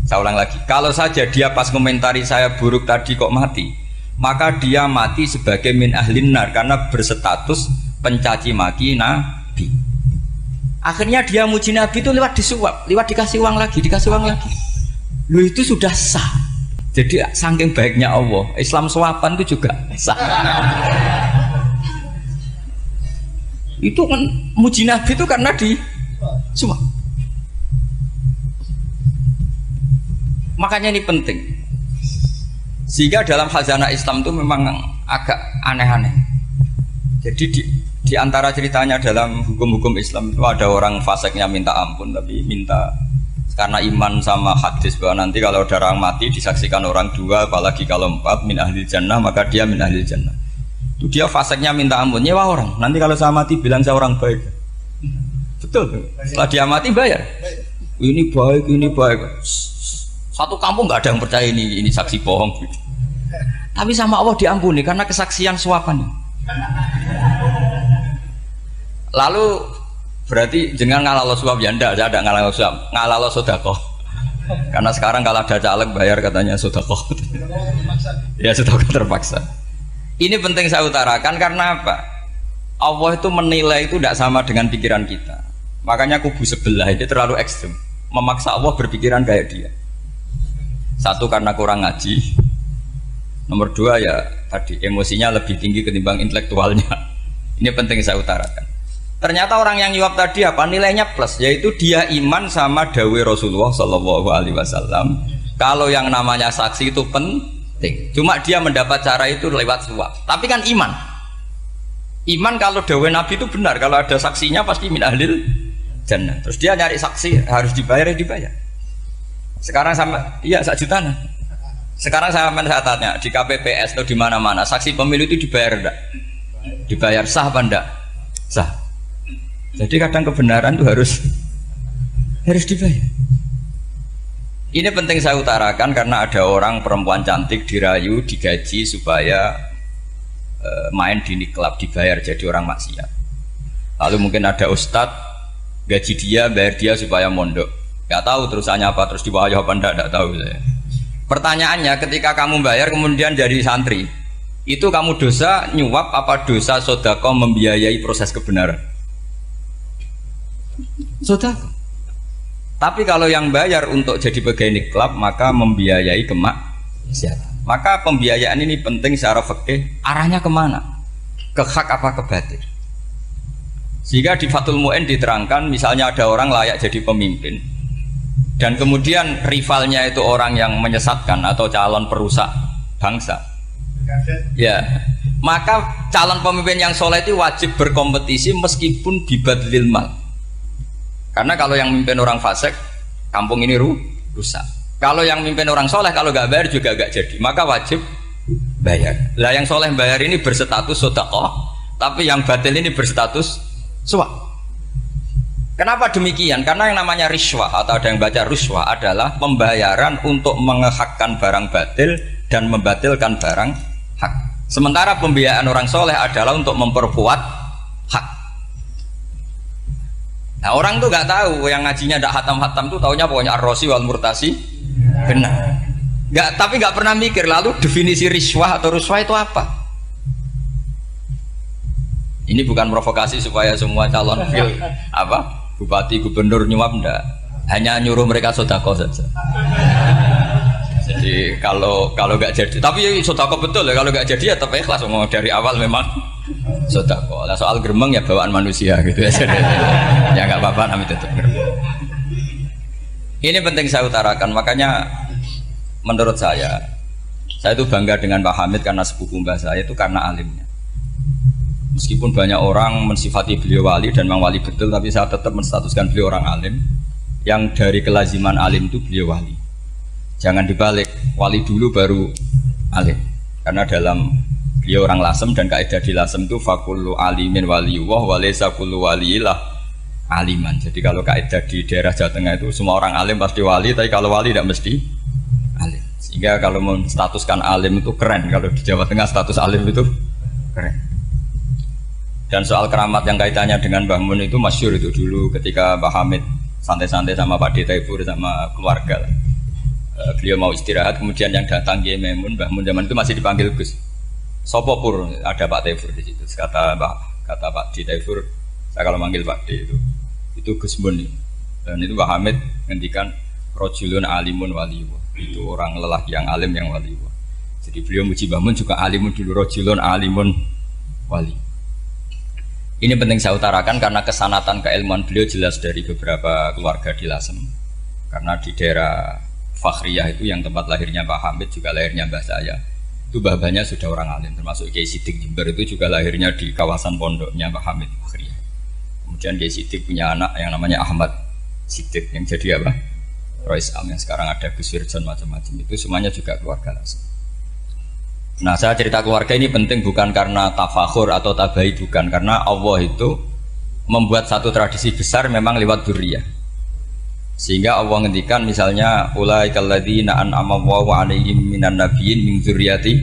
Saya ulang lagi, kalau saja dia pas komentari saya buruk tadi kok mati, maka dia mati sebagai min ahlin nar karena berstatus pencaci maki Nabi. Akhirnya dia muji Nabi itu lewat disuap, lewat dikasih uang lagi. Lu itu sudah sah. Jadi saking baiknya Allah, Islam suapan itu juga sah. Itu kan muji Nabi itu karena di suap. Makanya ini penting. Sehingga dalam khazanah Islam itu memang agak aneh-aneh. Jadi di antara ceritanya dalam hukum-hukum Islam itu ada orang fasiknya minta ampun, tapi minta karena iman sama hadis bahwa nanti kalau ada orang mati disaksikan orang dua, apalagi kalau 4 min ahli jannah, maka dia min ahli jannah. Itu dia fasiknya minta ampun, nyewa orang. Nanti kalau saya mati bilang saya orang baik. Betul. Setelah dia mati bayar. Ini baik. Satu kampung nggak ada yang percaya ini saksi bohong gitu. Tapi sama Allah diampuni karena kesaksian suapan. Lalu berarti jangan ngalalo suap ya ndak, saya ada ngalalo suap, ngalalo sedekah. Karena sekarang kalau ada caleg bayar katanya sedekah. Ya sedekah terpaksa. Ini penting saya utarakan karena apa? Allah itu menilai itu tidak sama dengan pikiran kita. Makanya kubu sebelah ini terlalu ekstrem, memaksa Allah berpikiran kayak dia. Satu karena kurang ngaji, nomor dua ya tadi emosinya lebih tinggi ketimbang intelektualnya. Ini penting saya utarakan. Ternyata orang yang nyuap tadi apa nilainya plus, yaitu dia iman sama dawai Rasulullah SAW. Kalau yang namanya saksi itu Cuma dia mendapat cara itu lewat suap. Tapi kan iman. Iman kalau dawuh Nabi itu benar. Kalau ada saksinya pasti min ahlil jannah. Terus dia nyari saksi harus dibayar ya dibayar. Sekarang sama iya 1 juta. Sekarang saya tanya di KPPS atau di mana-mana saksi pemilu itu dibayar enggak? Dibayar sah apa enggak? Sah. Jadi kadang kebenaran itu harus dibayar. Ini penting saya utarakan karena ada orang perempuan cantik dirayu, digaji supaya main di klub dibayar jadi orang maksiat. Lalu mungkin ada ustadz gaji dia, bayar dia supaya mondok. Gak tahu terusannya apa, terus dibayar apa enggak tahu saya. Pertanyaannya ketika kamu bayar kemudian jadi santri, itu kamu dosa nyuap apa dosa sodako membiayai proses kebenaran? Sodako. Tapi kalau yang bayar untuk jadi pegawai klub maka membiayai kemaksiatan. Maka pembiayaan ini penting secara fikih. Arahnya kemana? Ke hak apa ke batil? Sehingga di Fathul Mu'in diterangkan misalnya ada orang layak jadi pemimpin dan kemudian rivalnya itu orang yang menyesatkan atau calon perusak bangsa. Ya, maka calon pemimpin yang soleh itu wajib berkompetisi meskipun bibadlil mal. Karena kalau yang mimpin orang fasik, kampung ini rusak. Kalau yang mimpin orang soleh, kalau nggak bayar juga nggak jadi. Maka wajib bayar. Lah yang soleh bayar ini berstatus sedekah, tapi yang batil ini berstatus suap. Kenapa demikian? Karena yang namanya riswah atau ada yang baca ruswah adalah pembayaran untuk mengehakkan barang batil dan membatilkan barang hak. Sementara pembiayaan orang soleh adalah untuk memperkuat hak. Nah orang tuh nggak tahu yang ngajinya ndak hatam-hatam tuh taunya pokoknya ar-rosi wal murtasi benar. Tapi nggak pernah mikir lalu definisi riswah atau ruswah itu apa? Ini bukan provokasi supaya semua calon bupati gubernur nyuap ndak. Hanya nyuruh mereka sedekah saja. Jadi kalau nggak jadi, tapi sedekah betul ya kalau nggak jadi ya tetap ikhlas dari awal memang sedekah. Lah soal gremeng ya bawaan manusia gitu ya. Ya nggak apa-apa namanya tetap gremeng. Ini penting saya utarakan, makanya menurut saya itu bangga dengan Pak Hamid karena sepupu mbah saya itu karena alimnya. Meskipun banyak orang mensifati beliau wali dan memang wali betul, tapi saya tetap menstatuskan beliau orang alim yang dari kelaziman alim itu beliau wali. Jangan dibalik, wali dulu baru alim. Karena dalam beliau orang Lasem dan kaidah di Lasem itu fakullu alimin waliyullah walaysa kullu waliillah aliman. Jadi kalau kaidah di daerah Jawa Tengah itu semua orang alim pasti wali, tapi kalau wali tidak mesti alim. Sehingga kalau menstatuskan alim itu keren. Kalau di Jawa Tengah status alim itu keren. Dan soal keramat yang kaitannya dengan Mbah Mun itu masyhur itu dulu ketika Mbah Hamid santai-santai sama Pak D. Taifur sama keluarga. Beliau mau istirahat, kemudian yang datang Kiai Maimun, Mbah Mun zaman itu masih dipanggil Gus. Sopo pur, ada Pak Taifur di situ. Kata Pak D. Taifur, saya kalau manggil Pak D itu Gus Mun. Dan itu Mbah Hamid ngendikan rojulun alimun waliyullah. Itu orang lelaki yang alim yang waliyullah. Jadi beliau muji Mbah Mun juga alimun dulu, rojulun alimun wali. Ini penting saya utarakan karena kesanatan keilmuan beliau jelas dari beberapa keluarga di Lasem. Karena di daerah Fakhriyah itu yang tempat lahirnya Pak Hamid juga lahirnya mbah saya. Itu mbah-mbahnya sudah orang alim, termasuk Kiai Sidik Jember itu juga lahirnya di kawasan pondoknya Pak Hamid Fakhriyah. Kemudian Kiai Sidik punya anak yang namanya Ahmad Sidik yang jadi apa? Rois Am yang sekarang ada Gus Wirjon macam-macam itu semuanya juga keluarga Lasem. Nah saya cerita keluarga ini penting bukan karena tafakhur atau tabai, bukan, karena Allah itu membuat satu tradisi besar memang lewat dzurriyyah. Sehingga Allah ngendikan misalnya ulaikal ladzina an'ama Allahu 'alaihim minan nabiyyin min dzurriyyati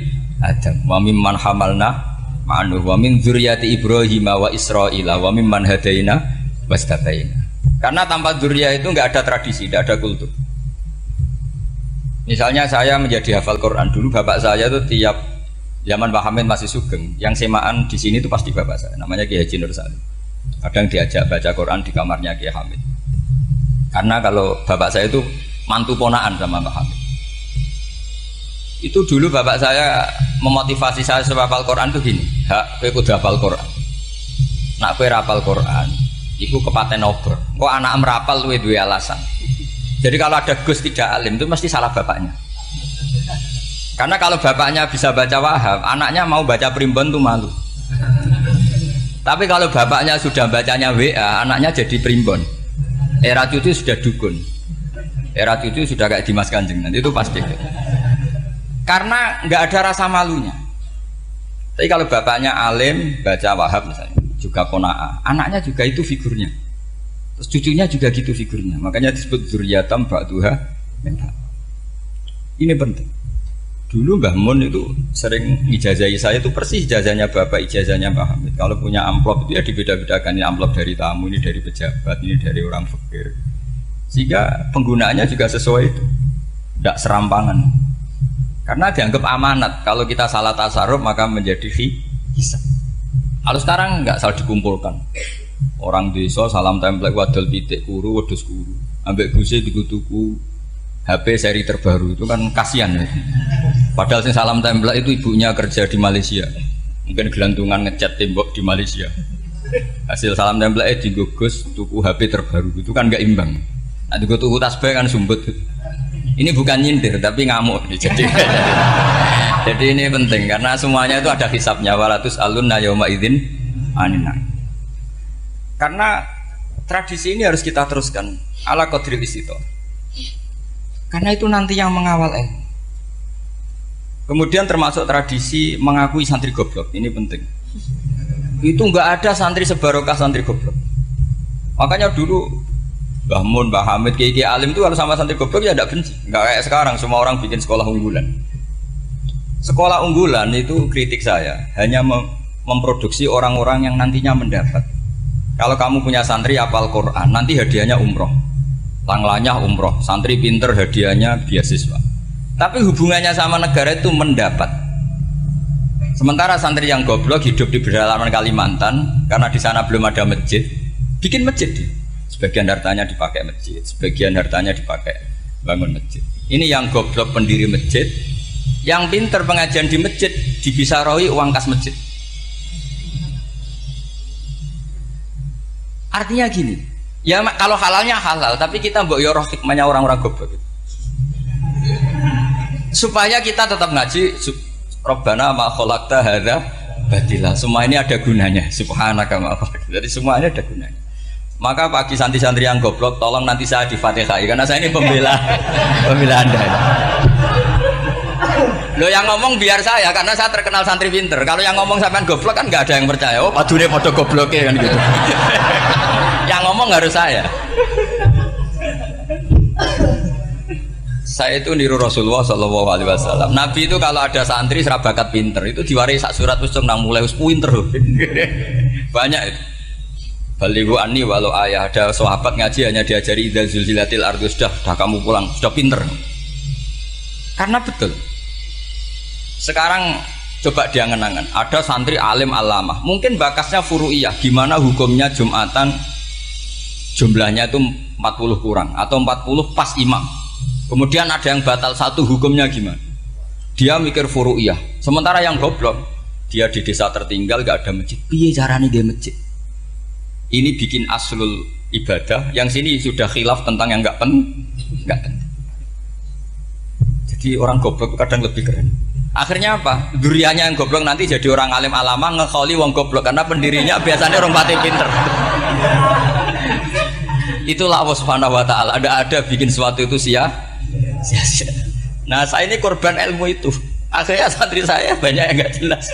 Adam wa mimman hamalna ma'nuh wa min dzurriyyati Ibrahim wa Israila wa mimman hadaina wastabaina. Karena tanpa dzurriyyah itu enggak ada tradisi, enggak ada kultur. Misalnya saya menjadi hafal Quran dulu, bapak saya itu tiap zaman Pak Hamid masih sugeng, yang semaan di sini itu pasti bapak saya, namanya Kiai Haji Nur Salim. Kadang diajak baca Quran di kamarnya Kiai Hamid. Karena kalau bapak saya itu mantu ponaan sama Pak Hamid. Itu dulu bapak saya memotivasi saya supaya hafal Quran itu gini, hak kowe kudu hafal Quran. Nak kowe hafal Quran, iku kepaten obor. Kok anak merapal luwe duwe alasan. Jadi kalau ada Gus tidak alim itu mesti salah bapaknya. Karena kalau bapaknya bisa baca Wahab, anaknya mau baca primbon tuh malu. Tapi kalau bapaknya sudah bacanya WA, anaknya jadi primbon. Era cucu sudah dukun. Era cucu sudah kayak Dimas Kanjeng, nanti itu pasti. Karena nggak ada rasa malunya. Tapi kalau bapaknya alim, baca Wahab misalnya, juga qanaah, anaknya juga itu figurnya. Terus cucunya juga gitu figurnya. Makanya disebut dzurriyatam ba'duha min ba'd. Ini penting. Dulu Mbah Mun itu sering ijazahi saya itu persis ijazahnya bapak, ijazahnya Mbah Hamid. Kalau punya amplop itu ya dibeda-bedakan, ini amplop dari tamu, ini dari pejabat, ini dari orang fakir. Sehingga penggunaannya juga sesuai itu, tidak serampangan. Karena dianggap amanat. Kalau kita salah tasarruf maka menjadi hisab. Kalau sekarang nggak salah dikumpulkan. Orang desa salam template wadol pitik kuru, wedhus kuru. Ambek guse dikutuku HP seri terbaru itu kan kasihan ya. Padahal sing salam template itu ibunya kerja di Malaysia. Mungkin gelantungan ngecat tembok di Malaysia. Hasil salam template digugus tuku HP terbaru itu kan nggak imbang. Nah tuku tasbih kan sumbut. Ini bukan nyindir tapi ngamuk. Jadi ini penting karena semuanya itu ada hisabnya. Walatus alun yauma idzin anina. Karena tradisi ini harus kita teruskan ala qadri istito. Karena itu nanti yang mengawal ilmu. Kemudian termasuk tradisi mengakui santri goblok, ini penting. Itu enggak ada santri sebarokah santri goblok. Makanya dulu Mbah Mun, Mbah Hamid, Kiai Alim itu kalau sama santri goblok ya tidak benci. Enggak kayak sekarang semua orang bikin sekolah unggulan. Sekolah unggulan itu kritik saya hanya memproduksi orang-orang yang nantinya mendapat. Kalau kamu punya santri hafal Quran, nanti hadiahnya umroh. Langlanya umroh, santri pinter hadiahnya beasiswa. Tapi hubungannya sama negara itu mendapat. Sementara santri yang goblok hidup di pedalaman Kalimantan karena di sana belum ada masjid, bikin masjid. Sebagian hartanya dipakai masjid, sebagian hartanya dipakai bangun masjid. Ini yang goblok pendiri masjid, yang pinter pengajian di masjid dibisarahi uang kas masjid. Artinya gini. Ya kalau halalnya halal, tapi kita mbok yoroh hikmahnya orang-orang goblok gitu. Supaya kita tetap ngaji Rabbana ma khalaqta hadza batila. Semua ini ada gunanya. Subhanaka ma khalaqta. Jadi semuanya ada gunanya. Maka bagi santri-santri yang goblok, tolong nanti saya di-Fatihai karena saya ini pembela Anda. Loh yang ngomong biar saya karena saya terkenal santri pinter. Kalau yang ngomong sampean goblok kan nggak ada yang percaya. Oh, padune padha gobloke kan gitu. Yang ngomong harus saya. Saya itu niru Rasulullah Shallallahu Alaihi Wasallam. Nabi itu kalau ada santri serabakat pinter itu diwaris sak surat usung nang mulai pinter. Banyak itu. Balighu anni walau ayah, ada sahabat ngaji hanya diajari idza zulzilatil ardu, sudah kamu pulang, sudah pinter. Karena betul. Sekarang coba dia ngenangan, ada santri alim alamah, mungkin bakasnya furu'iyah, gimana hukumnya Jumatan jumlahnya itu 40 kurang atau 40 pas imam. Kemudian ada yang batal satu, hukumnya gimana? Dia mikir furu'iyah. Sementara yang goblok, dia di desa tertinggal gak ada masjid. Piye caranya dia masjid? Ini bikin aslul ibadah, yang sini sudah khilaf tentang yang gak penting. Jadi orang goblok kadang lebih keren. Akhirnya apa? Duriannya yang goblok nanti jadi orang alim alama ngekholi wong goblok karena pendirinya biasanya orang pati pinter. Itulah Allah Subhanahu wa taala. Ada bikin sesuatu itu sia-sia. Nah, saya ini korban ilmu itu. Akhirnya santri saya banyak yang enggak jelas.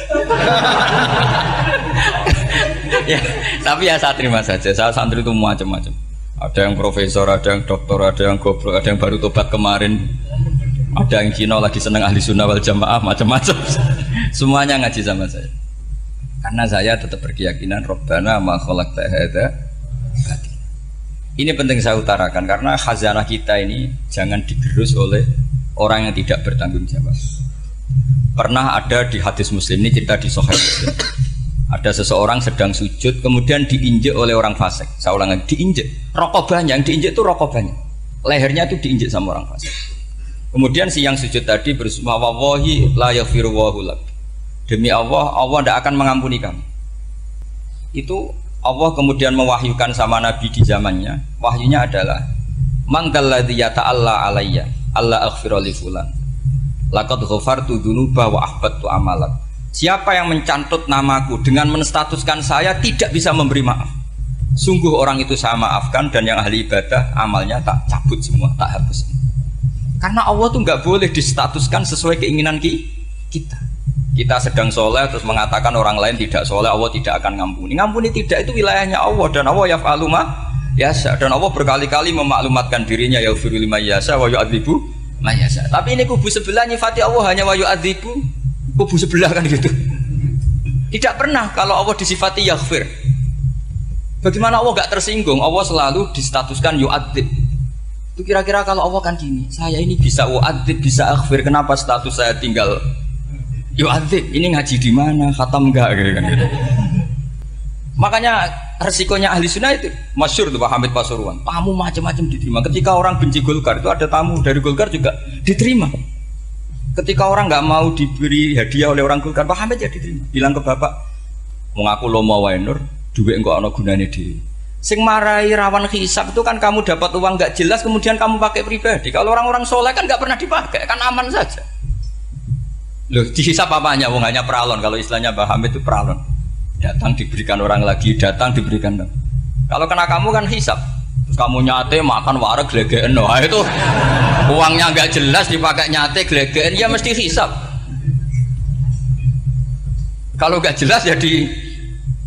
Ya, tapi ya saya terima saja. Saya santri itu macam-macam. Ada yang profesor, ada yang doktor, ada yang goblok, ada yang baru tobat kemarin. Ada yang Cina lagi seneng ahli sunnah wal jamaah, macam-macam. Semuanya ngaji sama saya. Karena saya tetap berkeyakinan Rabbana ma khalaqta hadza batil. Ini penting saya utarakan karena khazanah kita ini jangan digerus oleh orang yang tidak bertanggung jawab. Pernah ada di hadis Muslim, ini cerita di Sahih Muslim. Ada seseorang sedang sujud kemudian diinjek oleh orang fasik. Saya ulang lagi, diinjek. Rokobahnya, yang diinjek itu rokobahnya. Lehernya itu diinjek sama orang fasik. Kemudian si yang sujud tadi bersumpah wallahi la yaghfiru wallahu lak. Demi Allah, Allah tidak akan mengampuni kamu. Itu Allah kemudian mewahyukan sama Nabi di zamannya. Wahyunya adalah man dalladzi yata'alla alayya alla aghfira li fulan. Laqad ghafartu dzunuba wa ahbattu amalan. Siapa yang mencantut namaku dengan menstatuskan saya tidak bisa memberi maaf, sungguh orang itu saya maafkan, dan yang ahli ibadah amalnya tak cabut semua, tak hapus. Karena Allah tuh nggak boleh distatuskan sesuai keinginan kita. Kita sedang soleh terus mengatakan orang lain tidak soleh, Allah tidak akan ngampuni. Ngampuni tidak, itu wilayahnya Allah, dan Allah yaf'alu ma yasha, dan Allah berkali-kali memaklumatkan dirinya yaghfiru liman yasha wa yu'adzibu man yasha. Tapi ini kubu sebelah nyifati Allah hanya wa yu'adzibu, kubu sebelah kan gitu. Tidak pernah kalau Allah disifati yaghfir. Bagaimana Allah gak tersinggung? Allah selalu distatuskan yu'adzib. Itu kira-kira kalau Allah kan gini, saya ini bisa yu'adzib, bisa aghfir, kenapa status saya tinggal yu'adzib? Ini ngaji di mana? Khatam enggak gitu kan gitu. Makanya resikonya ahli sunnah itu masyhur tuh Pak Hamid Pasuruan. Tamu macam-macam diterima. Ketika orang benci Golkar itu ada tamu dari Golkar juga diterima. Ketika orang nggak mau diberi hadiah oleh orang Golkar, Pak Hamid ya diterima. Bilang ke bapak, mengaku lomo wae nur, duit enggak ana gunane dhewe. Sing marai rawan hisab itu kan kamu dapat uang nggak jelas kemudian kamu pakai pribadi. Kalau orang-orang soleh kan nggak pernah dipakai, kan aman saja. Loh, dihisab apanya? Wong hanya pralon. Kalau istilahnya Pak Hamid itu pralon. Datang diberikan orang lagi, datang diberikan. Kalau kena kamu kan hisab. Terus kamu nyate makan wareg glegeken. Nah, itu uangnya nggak jelas dipakai nyate glegeken, ya mesti hisab. Kalau nggak jelas ya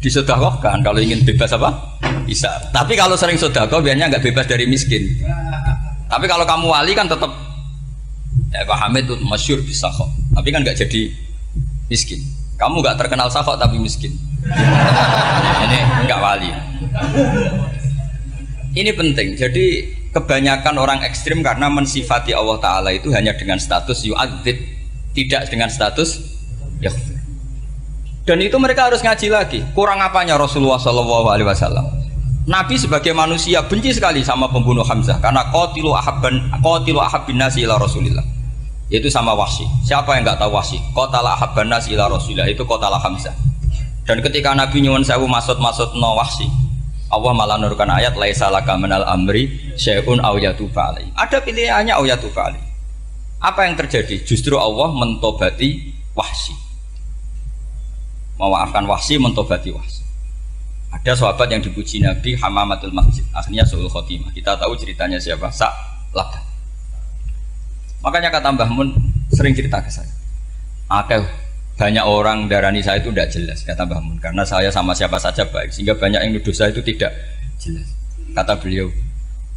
disedekahkan. Kalau ingin bebas apa? Bisa. Tapi kalau sering sedekah biasanya nggak bebas dari miskin. Tapi kalau kamu wali kan tetap ya Pak Hamid itu masyhur bisa kok. Tapi kan nggak jadi miskin. Kamu nggak terkenal sakok tapi miskin. Ini nggak wali. Ini penting. Jadi kebanyakan orang ekstrim karena mensifati Allah Ta'ala itu hanya dengan status yu'adzib, tidak dengan status yaghfir. Dan itu mereka harus ngaji lagi. Kurang apanya Rasulullah SAW? Nabi sebagai manusia benci sekali sama pembunuh Hamzah karena qatilu ahabbin nasi ila Rasulillah. Yaitu sama Wahsy. Siapa yang nggak tahu Wahsy? Qatala ahabban nasi ila Rasulillah, itu qatala Hamzah. Dan ketika Nabi nyuwun sewu maksud no Wahsy, Allah malah menurunkan ayat laisa laka minal amri syai'un aw yatuba alaihi. Ada pilihannya aw yatuba alaihi. Apa yang terjadi? Justru Allah mentobati Wahsy. Memaafkan Wahsy, mentobati Wahsy. Ada sahabat yang dipuji Nabi Hamamatul Masjid, akhirnya su'ul khotimah. Kita tahu ceritanya siapa? Sa'labah. Makanya kata Mbah Mun sering cerita ke saya. Banyak orang darani saya itu tidak jelas, kata Mbah Mun, karena saya sama siapa saja baik, sehingga banyak yang nuduh saya itu tidak jelas. Kata beliau,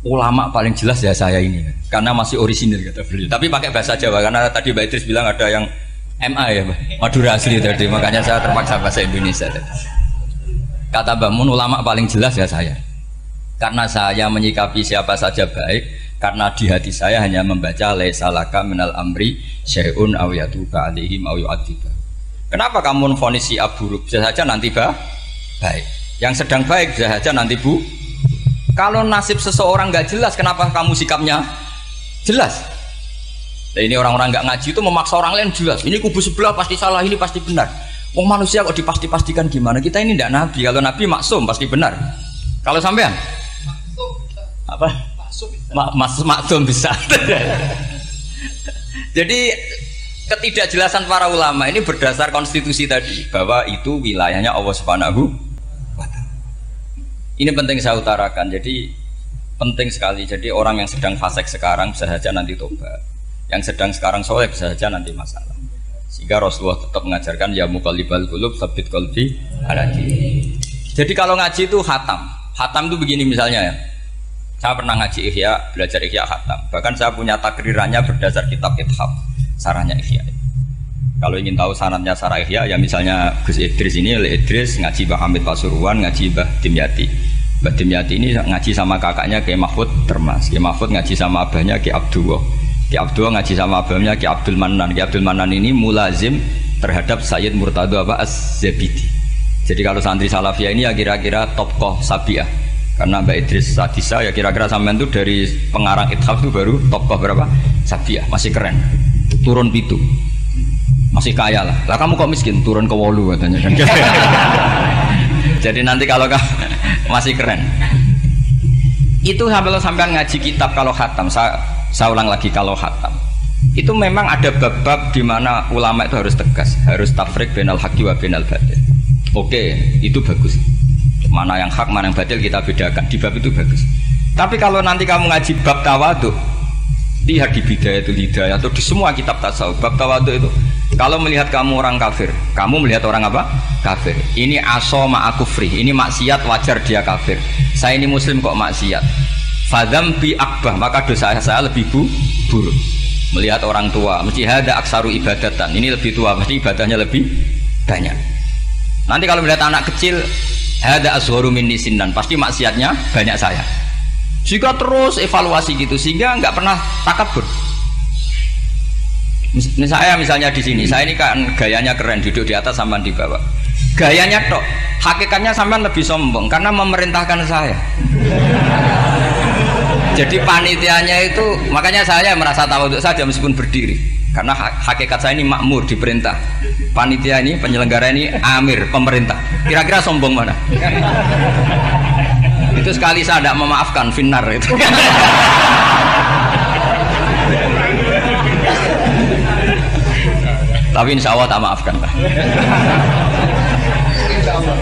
ulama paling jelas ya saya ini, karena masih orisinil, kata beliau. Tapi pakai bahasa Jawa, karena tadi Mbak Idris bilang ada yang MA ya, Madura asli tadi, makanya saya terpaksa bahasa Indonesia tadi. Kata Mbah Mun, ulama paling jelas ya saya, karena saya menyikapi siapa saja baik. Karena di hati saya hanya membaca laisa laka minal amri syai'un aw yatuba alaihim aw yu'adziba. Kenapa kamu memvonis si buruk? Bisa saja nanti baik. Yang sedang baik bisa saja nanti bu. Kalau nasib seseorang nggak jelas, kenapa kamu sikapnya jelas? Nah, ini orang-orang nggak ngaji itu memaksa orang lain jelas. Ini kubu sebelah pasti salah, ini pasti benar. Wong manusia kok dipasti-pastikan gimana? Kita ini tidak nabi. Kalau nabi maksum pasti benar. Kalau sampean apa? Maksum bisa. Jadi ketidakjelasan para ulama ini berdasar konstitusi tadi, bahwa itu wilayahnya Allah Subhanahu wa Ta'ala. Ini penting saya utarakan. Jadi penting sekali. Jadi orang yang sedang fasik sekarang bisa saja nanti tobat. Yang sedang sekarang soleh bisa saja nanti masalah. Sehingga Rasulullah tetap mengajarkan ya muqallibal qulub tsabbit qalbi ala dinik. Jadi kalau ngaji itu khatam. Khatam itu begini misalnya ya. Saya pernah ngaji Ihya, belajar Ihya khatam. Bahkan saya punya takrirannya berdasar kitab Ithaf, sarahnya Ihya. Kalau ingin tahu sanadnya sarah Ihya, ya misalnya Gus Idris ini, Idris ngaji Mbah Hamid Pasuruan, ngaji Mbah Dimyati. Mbah Dimyati ini ngaji sama kakaknya Kiai Mahfud Termas. Kiai Mahfud ngaji sama abahnya Kiai Abdullah. Kiai Abdullah ngaji sama abahnya Kiai Abdul Manan. Kiai Abdul Manan ini mulazim terhadap Sayyid Murtado Az-Zabidi. Jadi kalau santri Salafiyah ini ya kira-kira tokoh Sabiah. Karena Mbak Idris Sadisa ya kira-kira sampean itu dari pengarang Ithaf itu baru tokoh berapa? Sabiah, masih keren. Turun pitu. Masih kaya lah. Lah kamu kok miskin? Turun ke wolu katanya kan. Jadi nanti kalau masih keren. Itu sampean ngaji kitab kalau khatam. Saya ulang lagi kalau khatam. Itu memang ada bab-bab di mana ulama itu harus tegas, harus tafrik bainal haqqi wa bainal batil. Oke, itu bagus. Mana yang hak, mana yang batil kita bedakan. Di bab itu bagus. Tapi kalau nanti kamu ngaji bab tawadhu, lihat di Bidayatul Hidayah atau di semua kitab tasawuf, bab tawadhu itu, kalau melihat kamu orang kafir, kamu melihat orang apa? Kafir. Ini aso ma'akufri, ini maksiat wajar dia kafir. Saya ini muslim kok maksiat. Fadam bi akbah, maka dosa saya lebih buruk. Melihat orang tua, mesti ada aksaru ibadatan, ini lebih tua, mesti ibadahnya lebih banyak. Nanti kalau melihat anak kecil, ada azharu minni sinnan, pasti maksiatnya banyak saya. Jika terus evaluasi gitu, sehingga nggak pernah takabur. Misalnya di sini, saya ini kan gayanya keren, duduk di atas sampai di bawah. Gayanya tok, hakikatnya sampai lebih sombong karena memerintahkan saya. Jadi panitianya itu, makanya saya merasa tawadhu saja meskipun berdiri, karena hakikat saya ini makmur, diperintah. Panitia ini, penyelenggara ini amir, pemerintah. Kira-kira sombong mana? Itu sekali saya tidak memaafkan finnar itu. Tapi insya Allah tak maafkan lah.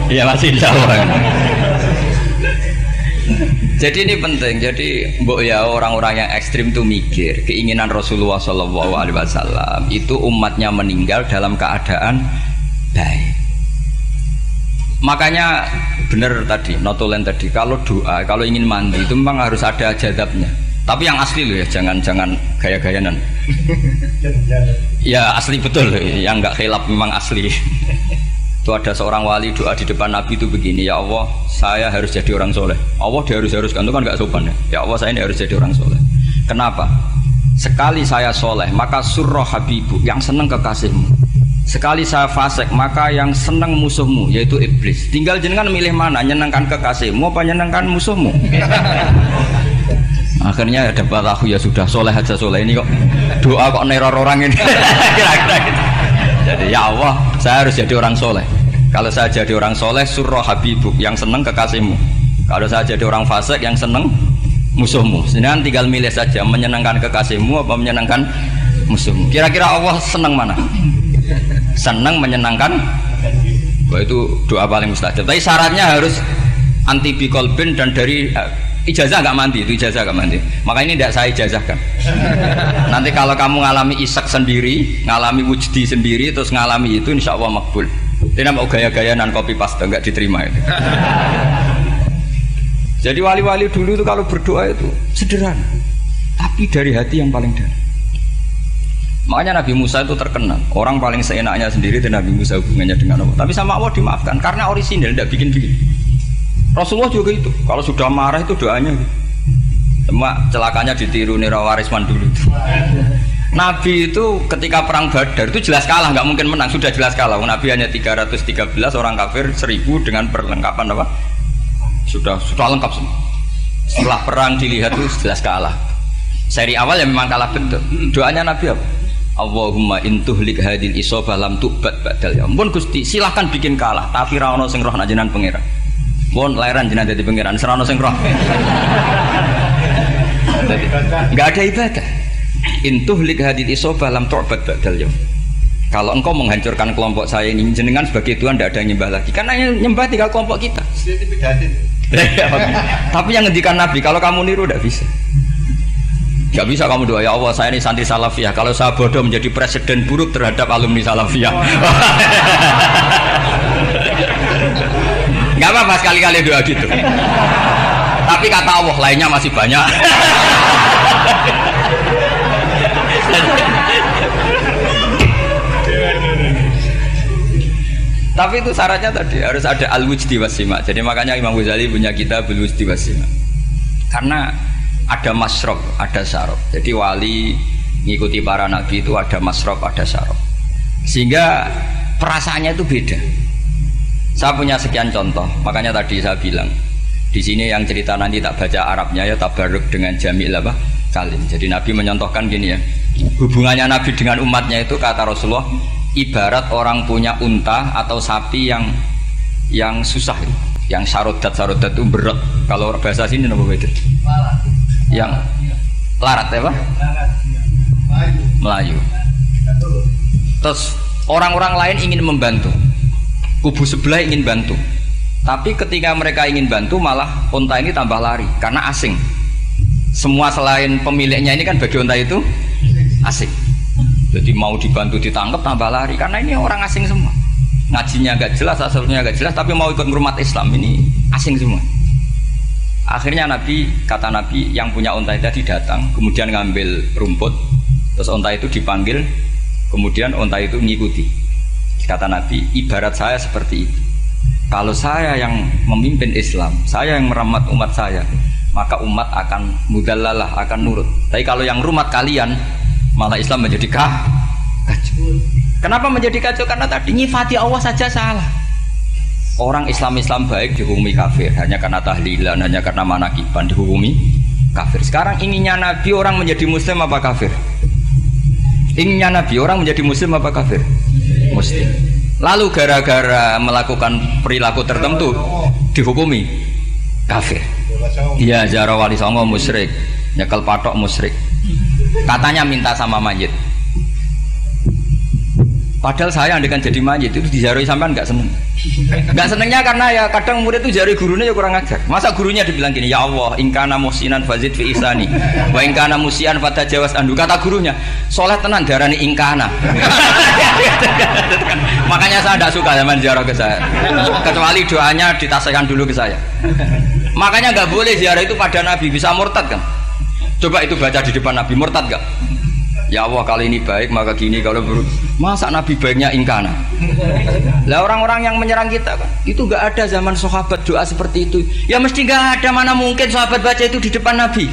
Iya masih insya Allah. Jadi ini penting. Jadi mbok ya orang-orang yang ekstrim itu mikir keinginan Rasulullah SAW itu umatnya meninggal dalam keadaan baik. Makanya benar tadi, notulen tadi, kalau doa, kalau ingin mandi itu memang harus ada jadabnya. Tapi yang asli loh ya, jangan gaya-gayanan. Ya asli betul loh, yang nggak khilaf memang asli. Itu ada seorang wali doa di depan Nabi itu begini, ya Allah saya harus jadi orang soleh. Allah diharuskan itu kan nggak sopan ya. Ya Allah saya ini harus jadi orang soleh. Kenapa? Sekali saya soleh maka surroh habibu, yang seneng kekasihmu. Sekali saya fasik maka yang seneng musuhmu, yaitu iblis. Tinggal jenengan milih mana, nyenangkan kekasihmu apa nyenangkan musuhmu. Akhirnya ada batahu, ya sudah soleh aja soleh ini kok doa kok neror orang ini. Kira-kira gitu. Jadi ya Allah saya harus jadi orang soleh. Kalau saya jadi orang soleh, surroh habibuk, yang seneng kekasihmu. Kalau saya jadi orang fasik, yang seneng musuhmu. Sedangkan tinggal milih saja, menyenangkan kekasihmu apa menyenangkan musuhmu. Kira-kira Allah seneng mana? Seneng menyenangkan. Wah, itu doa paling mustajab. Tapi syaratnya harus anti bikolbin dan dari ijazah nggak mandi, itu ijazah nggak mandi. Maka ini tidak saya ijazahkan. Nanti kalau kamu ngalami isak sendiri, ngalami wujdi sendiri, terus ngalami itu, insya Allah makbul. Tidak mau gaya-gayaan kopi paste, nggak diterima itu. Jadi wali-wali dulu itu kalau berdoa itu sederhana, tapi dari hati yang paling dalam. Makanya Nabi Musa itu terkenal, orang paling seenaknya sendiri dan Nabi Musa hubungannya dengan Allah. Tapi sama Allah dimaafkan karena orisinil, tidak bikin-bikin. Rasulullah juga itu, kalau sudah marah itu doanya gitu. Cuma celakanya ditiru Nira Warisman dulu. Nabi itu ketika perang Badar itu jelas kalah, nggak mungkin menang, sudah jelas kalah. Nabi hanya 313, orang kafir 1000 dengan perlengkapan apa? Sudah lengkap semua. Setelah perang dilihat itu jelas kalah. Seri awal ya memang kalah betul. Doanya Nabi apa? Allahumma intuhlik hadil isobah lam tu'bad badal ya. Ampun Gusti, silahkan bikin kalah, tapi ra ono sing roh nak jenengan pangeran. Mohon lahiran jenengan dadi pangeran, serano sing roh. Enggak ada ibadah. Intuhlik hadil isobah lam tu'bad badal ya. Kalau engkau menghancurkan kelompok saya ini, jenengan sebagai Tuhan tidak ada yang nyembah lagi. Karena yang nyembah tinggal kelompok kita. Tapi yang ngendikan Nabi, kalau kamu niru tidak bisa. Gak bisa kamu doa, ya Allah saya ini santri salafiyah, kalau saya bodoh menjadi presiden buruk terhadap alumni salafiyah. Gak apa-apa sekali-kali doa gitu. Tapi kata Allah lainnya masih banyak. Tapi itu syaratnya tadi harus ada al-wujdi wasima. Jadi makanya Imam Ghazali punya kitab al-wujdi wasima. Karena ada masrob, ada syarab. Jadi wali ngikuti para nabi itu ada masrob, ada syarab. Sehingga perasaannya itu beda. Saya punya sekian contoh. Makanya tadi saya bilang di sini yang cerita nanti tak baca Arabnya ya, tabarruk dengan jamil apa kalim. Jadi Nabi menyontohkan gini ya. Hubungannya Nabi dengan umatnya itu kata Rasulullah ibarat orang punya unta atau sapi yang susah, yang sarodat itu berat. Kalau bahasa sini apa beda? Yang larat ya Pak? Melayu. Terus orang-orang lain ingin membantu, kubu sebelah ingin bantu, tapi ketika mereka ingin bantu malah unta ini tambah lari karena asing. Semua selain pemiliknya ini kan bagi unta itu asing, jadi mau dibantu ditangkap tambah lari karena ini orang asing semua. Ngajinya agak jelas, asalnya agak jelas, tapi mau ikut ngurmat Islam ini asing semua. Akhirnya kata Nabi yang punya unta tadi datang, kemudian ngambil rumput, terus unta itu dipanggil, kemudian unta itu mengikuti. Kata Nabi, ibarat saya seperti itu. Kalau saya yang memimpin Islam, saya yang merawat umat saya, maka umat akan mudallalah, akan nurut. Tapi kalau yang rumat kalian, malah Islam menjadi kacau. Kenapa menjadi kacau? Karena tadi nyifati Allah saja salah. Orang Islam baik dihukumi kafir hanya karena tahlilan, hanya karena manakiban dihukumi kafir. Sekarang inginnya Nabi orang menjadi muslim apa kafir? Inginnya Nabi orang menjadi muslim apa kafir? Muslim. Lalu gara-gara melakukan perilaku tertentu dihukumi kafir. Iya, ziarah wali songo musyrik, nyekel patok musyrik. Katanya minta sama mayit. Padahal saya andekan jadi mayit itu diziarahi sampean nggak seneng. Nggak senengnya karena ya kadang murid itu ziarahi gurunya ya kurang ajar. Masa gurunya dibilang gini, ya Allah, ingkana musinan fazid fi isani, wa ingkana musian fatajawas andu. Kata gurunya, soleh tenan darani ingkana. Makanya saya tidak suka zaman ziarah ke saya, kecuali doanya ditasihkan dulu ke saya. Makanya nggak boleh ziarah itu pada Nabi, bisa murtad kan? Coba itu baca di depan Nabi, murtad nggak? Ya Allah, kali ini baik maka gini, kalau buruk. Masa Nabi baiknya ingkana? Lah orang-orang yang menyerang kita kan, itu nggak ada zaman sahabat doa seperti itu. Ya mesti nggak ada, mana mungkin sahabat baca itu di depan Nabi.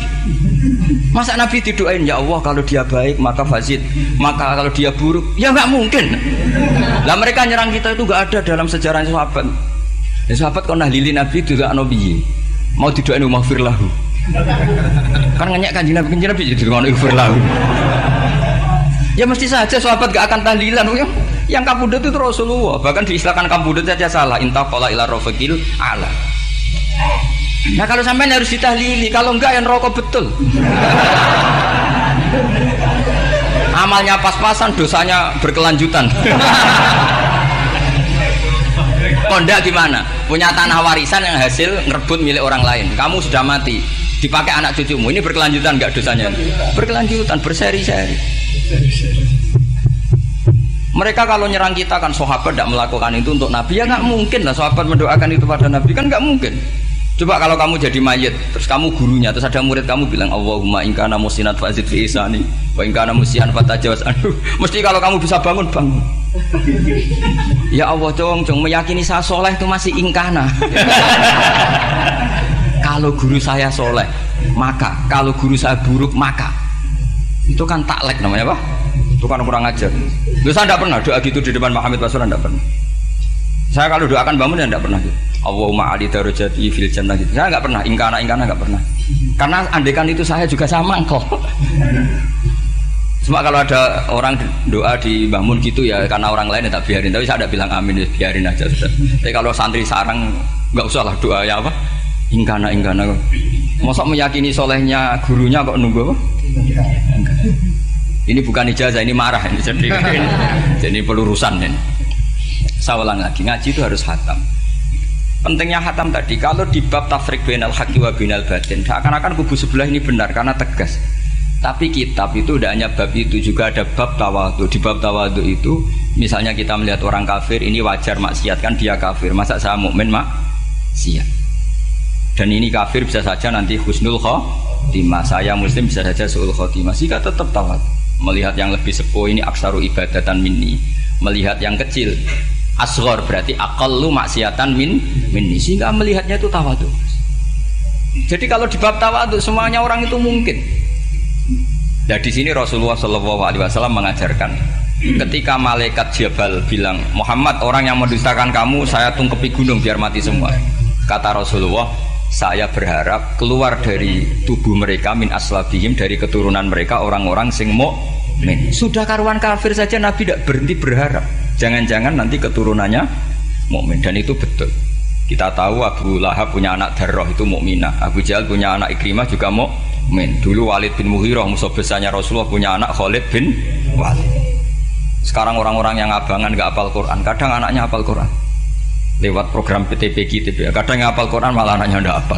Masa Nabi didoain, ya Allah kalau dia baik maka fazid, maka kalau dia buruk, ya nggak mungkin. Lah mereka nyerang kita itu nggak ada dalam sejarah sahabat. Ya sahabat kok nahlili Nabi itu gak Nabi, mau didoain maghfir lahu. Kan ngenyek kanjeng Nabi jadi ngono ighfir lahu. Ya mesti saja sahabat gak akan tahlilan. Yang kabudut itu Rasulullah, bahkan diistilahkan kabudut saja salah. Intaqala ila rafiqil ala. Nah kalau sampai harus ditahlili, kalau enggak yang rokok betul. Amalnya pas-pasan, dosanya berkelanjutan. Kondak gimana? Punya tanah warisan yang hasil ngerebut milik orang lain. Kamu sudah mati, dipakai anak cucumu. Ini berkelanjutan enggak dosanya? Berkelanjutan, berseri-seri. Mereka kalau nyerang kita kan sahabat tidak melakukan itu untuk Nabi, ya nggak mungkin lah sahabat mendoakan itu pada Nabi, kan nggak mungkin. Coba kalau kamu jadi mayit, terus kamu gurunya, terus ada murid kamu bilang Allahumma ingkana musinat fazid fi isani wa ingkana musian fatajawaz anhu. Mesti kalau kamu bisa bangun. Ya Allah, cong meyakini saya soleh itu masih ingkana. Kalau guru saya soleh, maka kalau guru saya buruk, maka itu kan taklek namanya, Pak. Itu kan kurang ajar. Saya tidak pernah doa gitu di depan Muhammad Rasulullah, tidak pernah. Saya kalau doakan bangun ya tidak pernah gitu. Allahumma ali darajati fil jannah gitu. Saya nggak pernah, ingkana nggak pernah. Karena andekan itu saya juga sama kok. Cuma kalau ada orang doa di bangun gitu ya karena orang lain ya tak biarin. Tapi saya tidak bilang amin, ya biarin aja sudah. Tapi kalau santri sarang nggak usah lah doa ya apa? Ingkana. Masa meyakini solehnya gurunya kok nunggu apa? Ini bukan ijazah, ini marah ini. Jadi pelurusan ini. Saya ulang lagi, ngaji itu harus khatam. Pentingnya khatam tadi, kalau di bab tafriq bainal haqqi wa bainal batin, seakan-akan kubu sebelah ini benar karena tegas. Tapi kitab itu tidak hanya bab itu, juga ada bab tawadhu. Di bab tawadhu itu, misalnya kita melihat orang kafir, ini wajar maksiat kan dia kafir. Masa saya mukmin maksiat? Dan ini kafir bisa saja nanti husnul khotimah, saya muslim bisa saja su'ul khotimah. Jika tetap tawadhu, melihat yang lebih sepuh ini aksaru ibadatan minni, melihat yang kecil asghar berarti aqallu maksiatan minni, sehingga melihatnya itu tawadhu. Jadi kalau di bab tawadhu semuanya orang itu mungkin. Nah di sini Rasulullah SAW mengajarkan, ketika malaikat Jabal bilang, Muhammad, orang yang mendustakan kamu saya tungkepi gunung biar mati semua. Kata Rasulullah, saya berharap keluar dari tubuh mereka min aslabihim, dari keturunan mereka orang-orang sing mukmin. Sudah karuan kafir saja Nabi tidak berhenti berharap, jangan-jangan nanti keturunannya mukmin. Dan itu betul. Kita tahu Abu Lahab punya anak Darrah itu mukminah, Abu Jahal punya anak Ikrimah juga mukmin. Dulu Walid bin Mughirah musuh besarnya Rasulullah punya anak Khalid bin Walid. Sekarang orang-orang yang abangan nggak hafal Quran, kadang anaknya hafal Quran lewat program PTPG, kadang yang hafal Quran malah anaknya nggak hafal.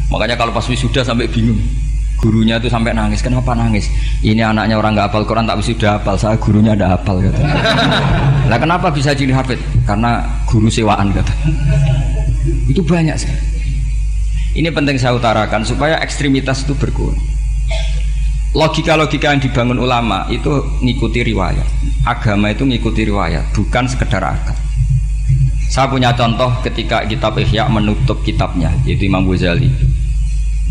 Makanya kalau pas wisuda sampai bingung, gurunya itu sampai nangis. Kenapa nangis? Ini anaknya orang nggak hafal Quran tak wisuda hafal, saya gurunya nggak hafal kata. Lah kenapa bisa jadi hafid? Karena guru sewaan kata. Itu banyak sih. Ini penting saya utarakan supaya ekstremitas itu berkurang. Logika-logika yang dibangun ulama itu ngikuti riwayat. Agama itu ngikuti riwayat, bukan sekedar akal. Saya punya contoh ketika kitab Ihya menutup kitabnya, yaitu Imam Ghazali.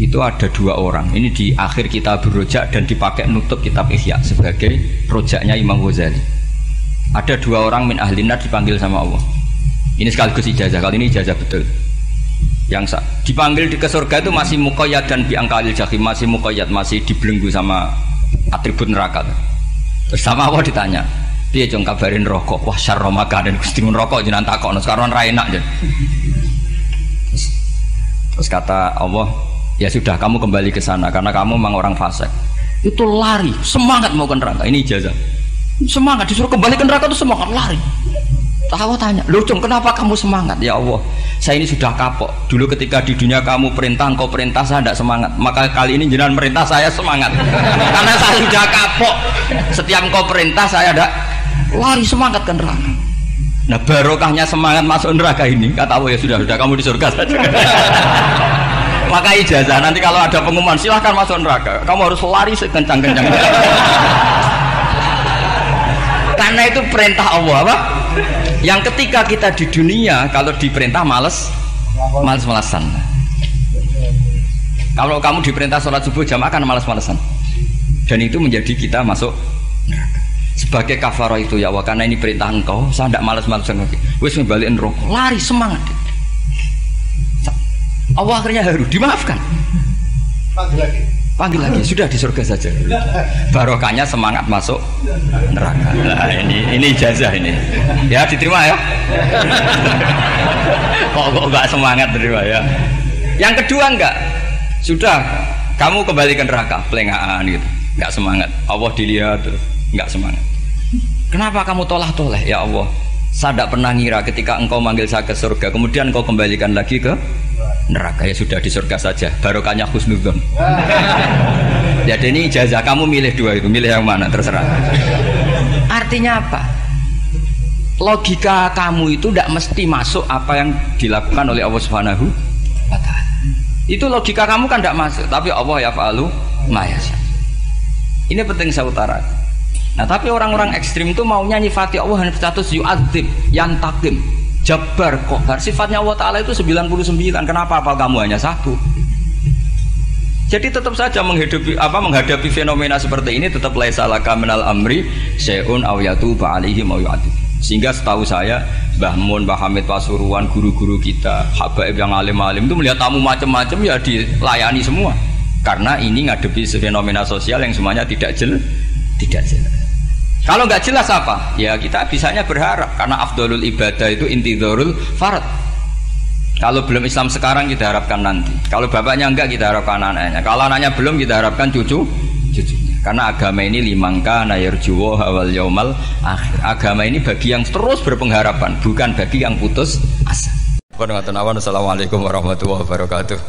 Itu ada dua orang. Ini di akhir kitab Rojak dan dipakai nutup kitab Ihya sebagai rojaknya Imam Ghazali. Ada dua orang min ahli nar dipanggil sama Allah. Ini sekaligus ijazah, kali ini ijazah betul. Yang dipanggil ke surga itu masih muqayyad dan biangkalil jahim, masih muqayyad, masih dibelenggu sama atribut neraka. Terus sama Allah ditanya, dia jong kabarin rokok, wah syarro makanan Gusti rokok jenengan takokno sekarang ra enak. Terus kata Allah, ya sudah kamu kembali ke sana karena kamu memang orang fasik. Itu lari, semangat mau ke neraka. Ini ijazah. Semangat disuruh kembali ke neraka itu semangat lari. Allah tanya, loh Cung, kenapa kamu semangat? Ya Allah, saya ini sudah kapok. Dulu ketika di dunia kamu perintah, engkau perintah, saya tidak semangat. Maka kali ini jenengan perintah, saya semangat. Karena saya sudah kapok. Setiap engkau perintah, saya ada lari semangat ke neraka. Nah barokahnya semangat masuk neraka ini, kata Allah, ya sudah kamu di surga saja. Maka ijazah, nanti kalau ada pengumuman, silahkan masuk neraka. Kamu harus lari sekencang-kencang. Karena itu perintah Allah, apa? Yang ketika kita di dunia kalau diperintah males-malesan. Kalau kamu diperintah sholat subuh jamaah kan males-malesan. Dan itu menjadi kita masuk neraka. Sebagai kafarah itu ya Allah, karena ini perintah engkau, saya tidak males-malesan lagi. Wis ngebalikin rokok, lari semangat. Allah akhirnya harus dimaafkan. Panggil lagi, sudah di surga saja. Barokahnya semangat masuk neraka. Nah, ini ijazah ini. Ya diterima ya. Kok enggak semangat terima ya. Yang kedua enggak. Sudah kamu kembali ke neraka, pelengahan gitu. Enggak semangat. Allah dilihat terus enggak semangat. Kenapa kamu tolah-toleh? Ya Allah, saya tidak pernah ngira ketika engkau manggil saya ke surga, kemudian engkau kembalikan lagi ke neraka. Ya sudah di surga saja, barokahnya husnudzon. Jadi ini ijazah, kamu milih dua itu, milih yang mana terserah. Artinya apa? Logika kamu itu tidak mesti masuk apa yang dilakukan oleh Allah Subhanahu wa ta'ala. Itu logika kamu kan tidak masuk, tapi Allah yaf'alu ma yasha. Ini penting saya utarakan. Nah tapi orang-orang ekstrim itu maunya nyifati Allah hanya status yu'adzib, yantakim, Jabbar, Qahar. Sifatnya Allah Ta'ala itu 99. Kenapa apal kamu hanya satu? Jadi tetap saja menghadapi fenomena seperti ini tetap laisa laka minal amri syai'un aw yatuba alaihim aw yu'adzib. Sehingga setahu saya Mbah Mun, Mbah Hamid Pasuruan, guru-guru kita, habaib yang alim-alim itu melihat tamu macam-macam ya dilayani semua. Karena ini ngadepi fenomena sosial yang semuanya tidak jelas. Kalau nggak jelas apa? Ya kita bisanya berharap karena afdolul ibadah itu intidharul farad. Kalau belum Islam sekarang kita harapkan nanti. Kalau bapaknya enggak kita harapkan anaknya. Kalau anaknya belum kita harapkan cucunya. Karena agama ini limangka nayarjuwo hawal yaumal akhir. Agama ini bagi yang terus berpengharapan, bukan bagi yang putus asa. Assalamualaikum warahmatullahi wabarakatuh.